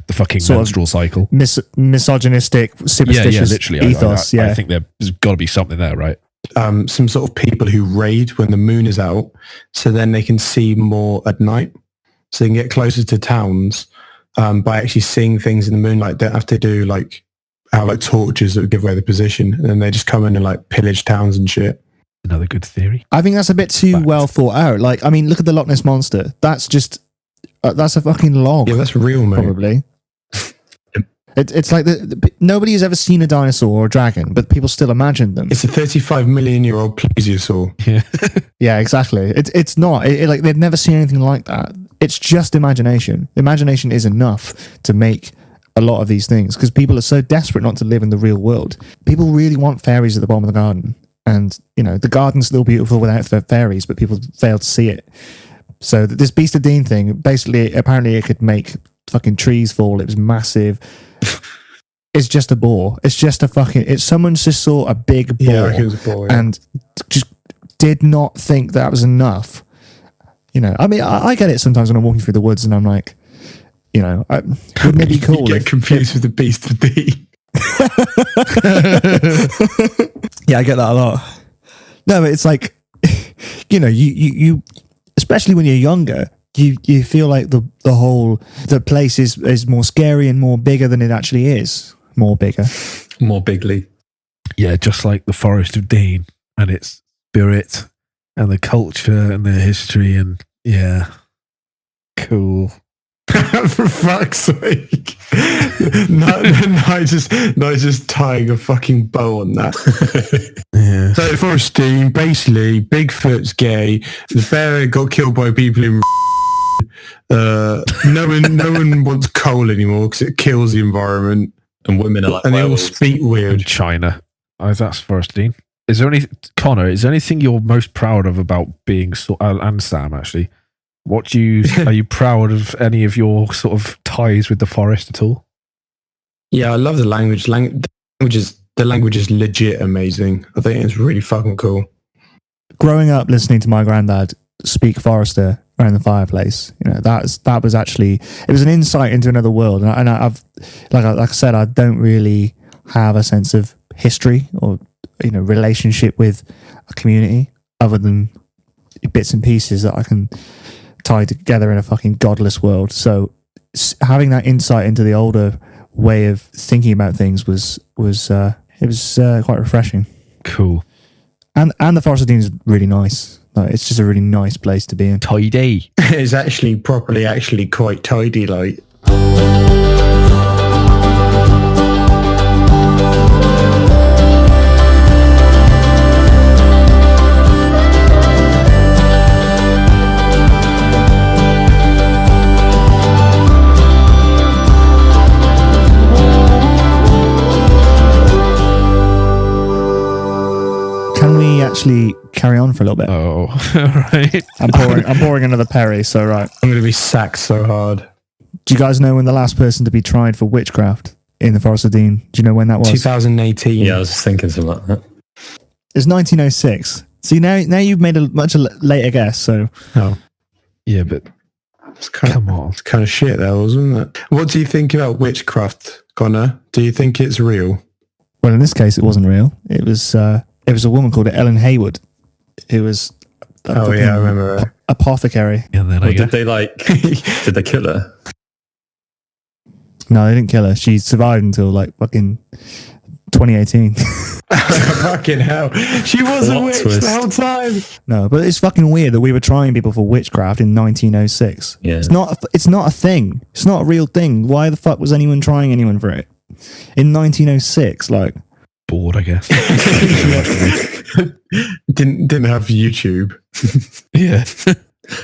the fucking menstrual cycle. Misogynistic, superstitious literally. ethos. I think there's got to be something there, right? Some sort of people who raid when the moon is out, so then they can see more at night. So they can get closer to towns by actually seeing things in the moonlight. They don't have to do like torches that would give away the position, and then they just come in and like pillage towns and shit. Another good theory. I think that's a bit too well thought out. Like, I mean, look at the Loch Ness Monster. That's just that's a fucking log. Yeah, that's real, mate. Probably. It's like nobody has ever seen a dinosaur or a dragon, but people still imagine them. It's a 35 million year old plesiosaur. Yeah, yeah, exactly. It's not like they've never seen anything like that. It's just imagination. Imagination is enough to make a lot of these things because people are so desperate not to live in the real world. People really want fairies at the bottom of the garden, and the garden's still beautiful without the fairies, but people fail to see it. So this Beast of Dean thing, basically, apparently it could make fucking trees fall. It was massive. It's just a boar. It's just a fucking... someone just saw a big boar, I reckon it was a boar, and just did not think that was enough. I mean, I get it sometimes when I'm walking through the woods and I'm like, wouldn't it be cool? You get confused with the Beast of Dean. Yeah, I get that a lot. No, but it's like, you especially when you're younger, you feel like the place is more scary and more bigger than it actually is. More bigger. More bigly. Yeah, just like the Forest of Dean and its spirit and the culture and the history and yeah. Cool. For fuck's sake. Not just tying a fucking bow on that. Yeah. So Forest of Dean, basically, Bigfoot's gay. The bear got killed by people in no one wants coal anymore because it kills the environment. And women are like and they all werewolves. speak weird. In China. Oh, that's Forest Dean. Is there Connor, is there anything you're most proud of about being, and Sam actually, are you proud of any of your sort of ties with the forest at all? Yeah, I love the language. The language is legit amazing. I think it's really fucking cool. Growing up listening to my granddad speak Forester around the fireplace, that was actually, it was an insight into another world. And I've like I said, I don't really have a sense of history or relationship with a community other than bits and pieces that I can tie together in a fucking godless world. So having that insight into the older way of thinking about things was quite refreshing. Cool. And the Forest of Dean is really nice. Like, it's just a really nice place to be in. Tidy. It's actually quite tidy, like. Can we actually carry on for a little bit? Oh, right. I'm pouring another Perry, so right. I'm going to be sacked so hard. Do you guys know when the last person to be tried for witchcraft in the Forest of Dean? Do you know when that was? 2018. Yeah, I was just thinking something like that. It's 1906. See, now you've made a much later guess, so... Oh. Yeah, but come on. It's kind of shit though, isn't it? What do you think about witchcraft, Connor? Do you think it's real? Well, in this case, it wasn't real. It was a woman called Ellen Haywood, who was I remember her. Apothecary. And then did they kill her? No, they didn't kill her. She survived until like fucking 2018. Fucking hell. She was a witch the whole time. No, but it's fucking weird that we were trying people for witchcraft in 1906. Yeah. It's not a thing. It's not a real thing. Why the fuck was anyone trying anyone for it? In 1906, like... Bored, I guess. Didn't have YouTube. Yeah.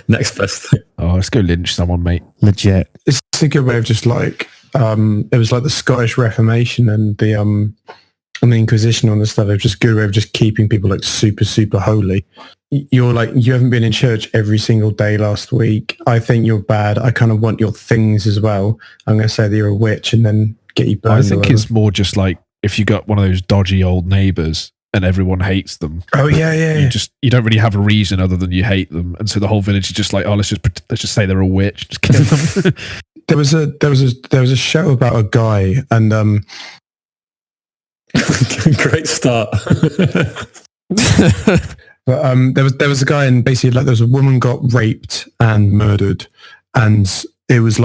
Next best thing. Oh, let's go lynch someone, mate. Legit. It's a good way of just like it was like the Scottish Reformation and the the Inquisition on this stuff. It was just a good way of just keeping people like super, super holy. You're like, you haven't been in church every single day last week. I think you're bad. I kind of want your things as well. I'm going to say that you're a witch and then get you burned. I think it's more just like if you got one of those dodgy old neighbours and everyone hates them. Oh yeah. You don't really have a reason other than you hate them, and so the whole village is just like, oh, let's just say they're a witch, just kill them. There was a show about a guy, and great start. But there was a guy, and basically like there was a woman got raped and murdered, and it was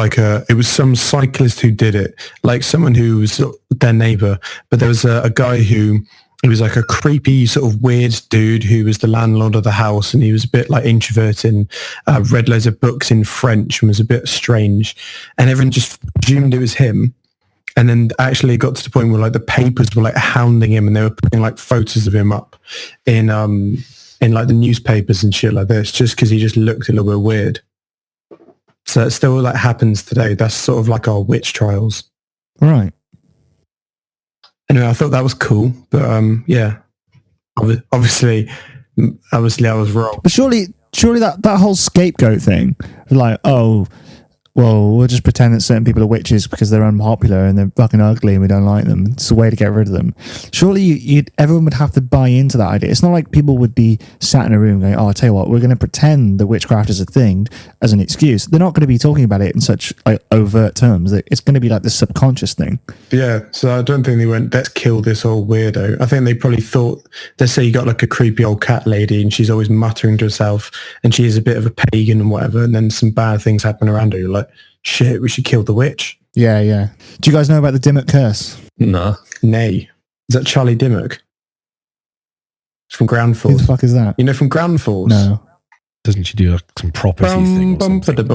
some cyclist who did it, like someone who was their neighbour. But there was a guy who was like a creepy sort of weird dude who was the landlord of the house, and he was a bit like introverted and read loads of books in French and was a bit strange, and everyone just presumed it was him. And then actually it got to the point where like the papers were like hounding him, and they were putting like photos of him up in like the newspapers and shit like this, just because he just looked a little bit weird. So it still like happens today. That's sort of like our witch trials. Right. Anyway, I thought that was cool, but yeah, obviously I was wrong. But surely that whole scapegoat thing, like, oh, well, we'll just pretend that certain people are witches because they're unpopular and they're fucking ugly and we don't like them. It's a way to get rid of them. Surely everyone would have to buy into that idea. It's not like people would be sat in a room going, oh, I'll tell you what, we're going to pretend that witchcraft is a thing as an excuse. They're not going to be talking about it in such like overt terms. It's going to be like this subconscious thing. Yeah, so I don't think they went, let's kill this old weirdo. I think they probably thought, let's say you got like a creepy old cat lady and she's always muttering to herself and she is a bit of a pagan and whatever, and then some bad things happen around her. You're like, shit, we should kill the witch. Yeah. Do you guys know about the Dimmock curse? No. Nay. Is that Charlie Dimmock? It's from Ground Who Force. the fuck is that? You know from Ground Force? No. Doesn't she do like some prophecy thing or something?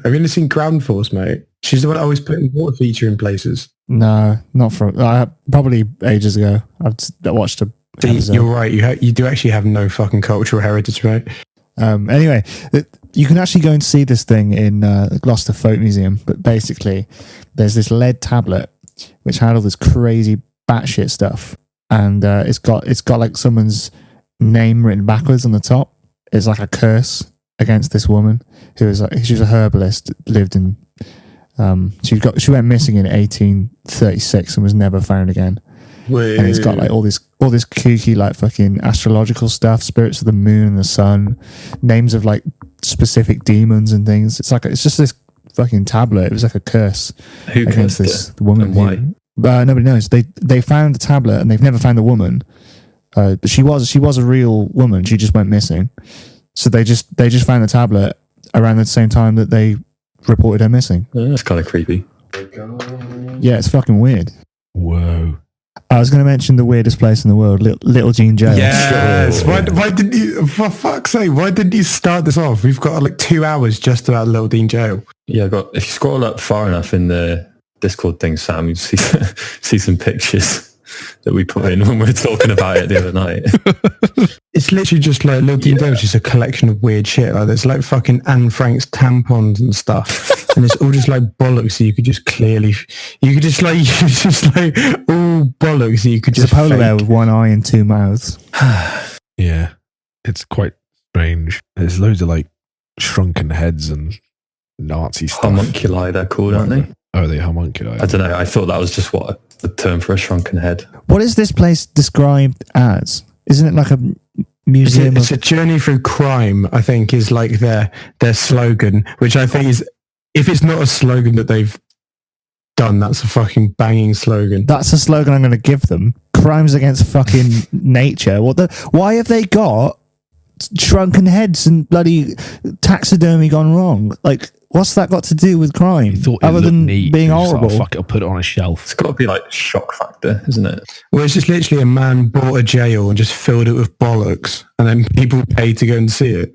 Have you ever seen Ground Force, mate? She's the one always putting water feature in places. No, not from... probably ages ago. I watched a episode. You're right. You do actually have no fucking cultural heritage, mate. Anyway, you can actually go and see this thing in the Gloucester Folk Museum, but basically there's this lead tablet which had all this crazy batshit stuff, and it's got like someone's name written backwards on the top. It's like a curse against this woman who was like, she was a herbalist, lived in she went missing in 1836 and was never found again. Wait. And it's got like all this kooky like fucking astrological stuff, spirits of the moon and the sun, names of like specific demons and things. It's just this fucking tablet. It was like a curse against this woman. And why? Nobody knows. They found the tablet and they've never found the woman. But she was a real woman. She just went missing. So they just found the tablet around the same time that they reported her missing. Yeah, that's kind of creepy. Yeah, it's fucking weird. Whoa. I was going to mention the weirdest place in the world, Littledean Jail. Yes. Why didn't you, for fuck's sake, why didn't you start this off? We've got like 2 hours just about Littledean Jail. Yeah, if you scroll up far enough in the Discord thing, Sam, you see some pictures that we put in when we were talking about it the other night. It's literally just like Littledean Jail is just a collection of weird shit. Like there's like fucking Anne Frank's tampons and stuff. And it's all just like bollocks. So you could just all bollocks. So you could just It's a polar bear with one eye and two mouths. Yeah, it's quite strange. There's loads of like shrunken heads and Nazi stuff. Homunculi, they're called, aren't they? Oh, are they homunculi? I don't know. I thought that was just what the term for a shrunken head. What is this place described as? Isn't it like a museum? It's a journey through crime, I think, is like their slogan, which I think is, if it's not a slogan that they've done, that's a fucking banging slogan. That's a slogan I'm going to give them. Crimes against fucking nature. Why have they got shrunken heads and bloody taxidermy gone wrong? Like, what's that got to do with crime? Other than neat, being just horrible? Like, fuck it, I'll put it on a shelf. It's got to be like shock factor, isn't it? Well, it's just literally a man bought a jail and just filled it with bollocks, and then people pay to go and see it.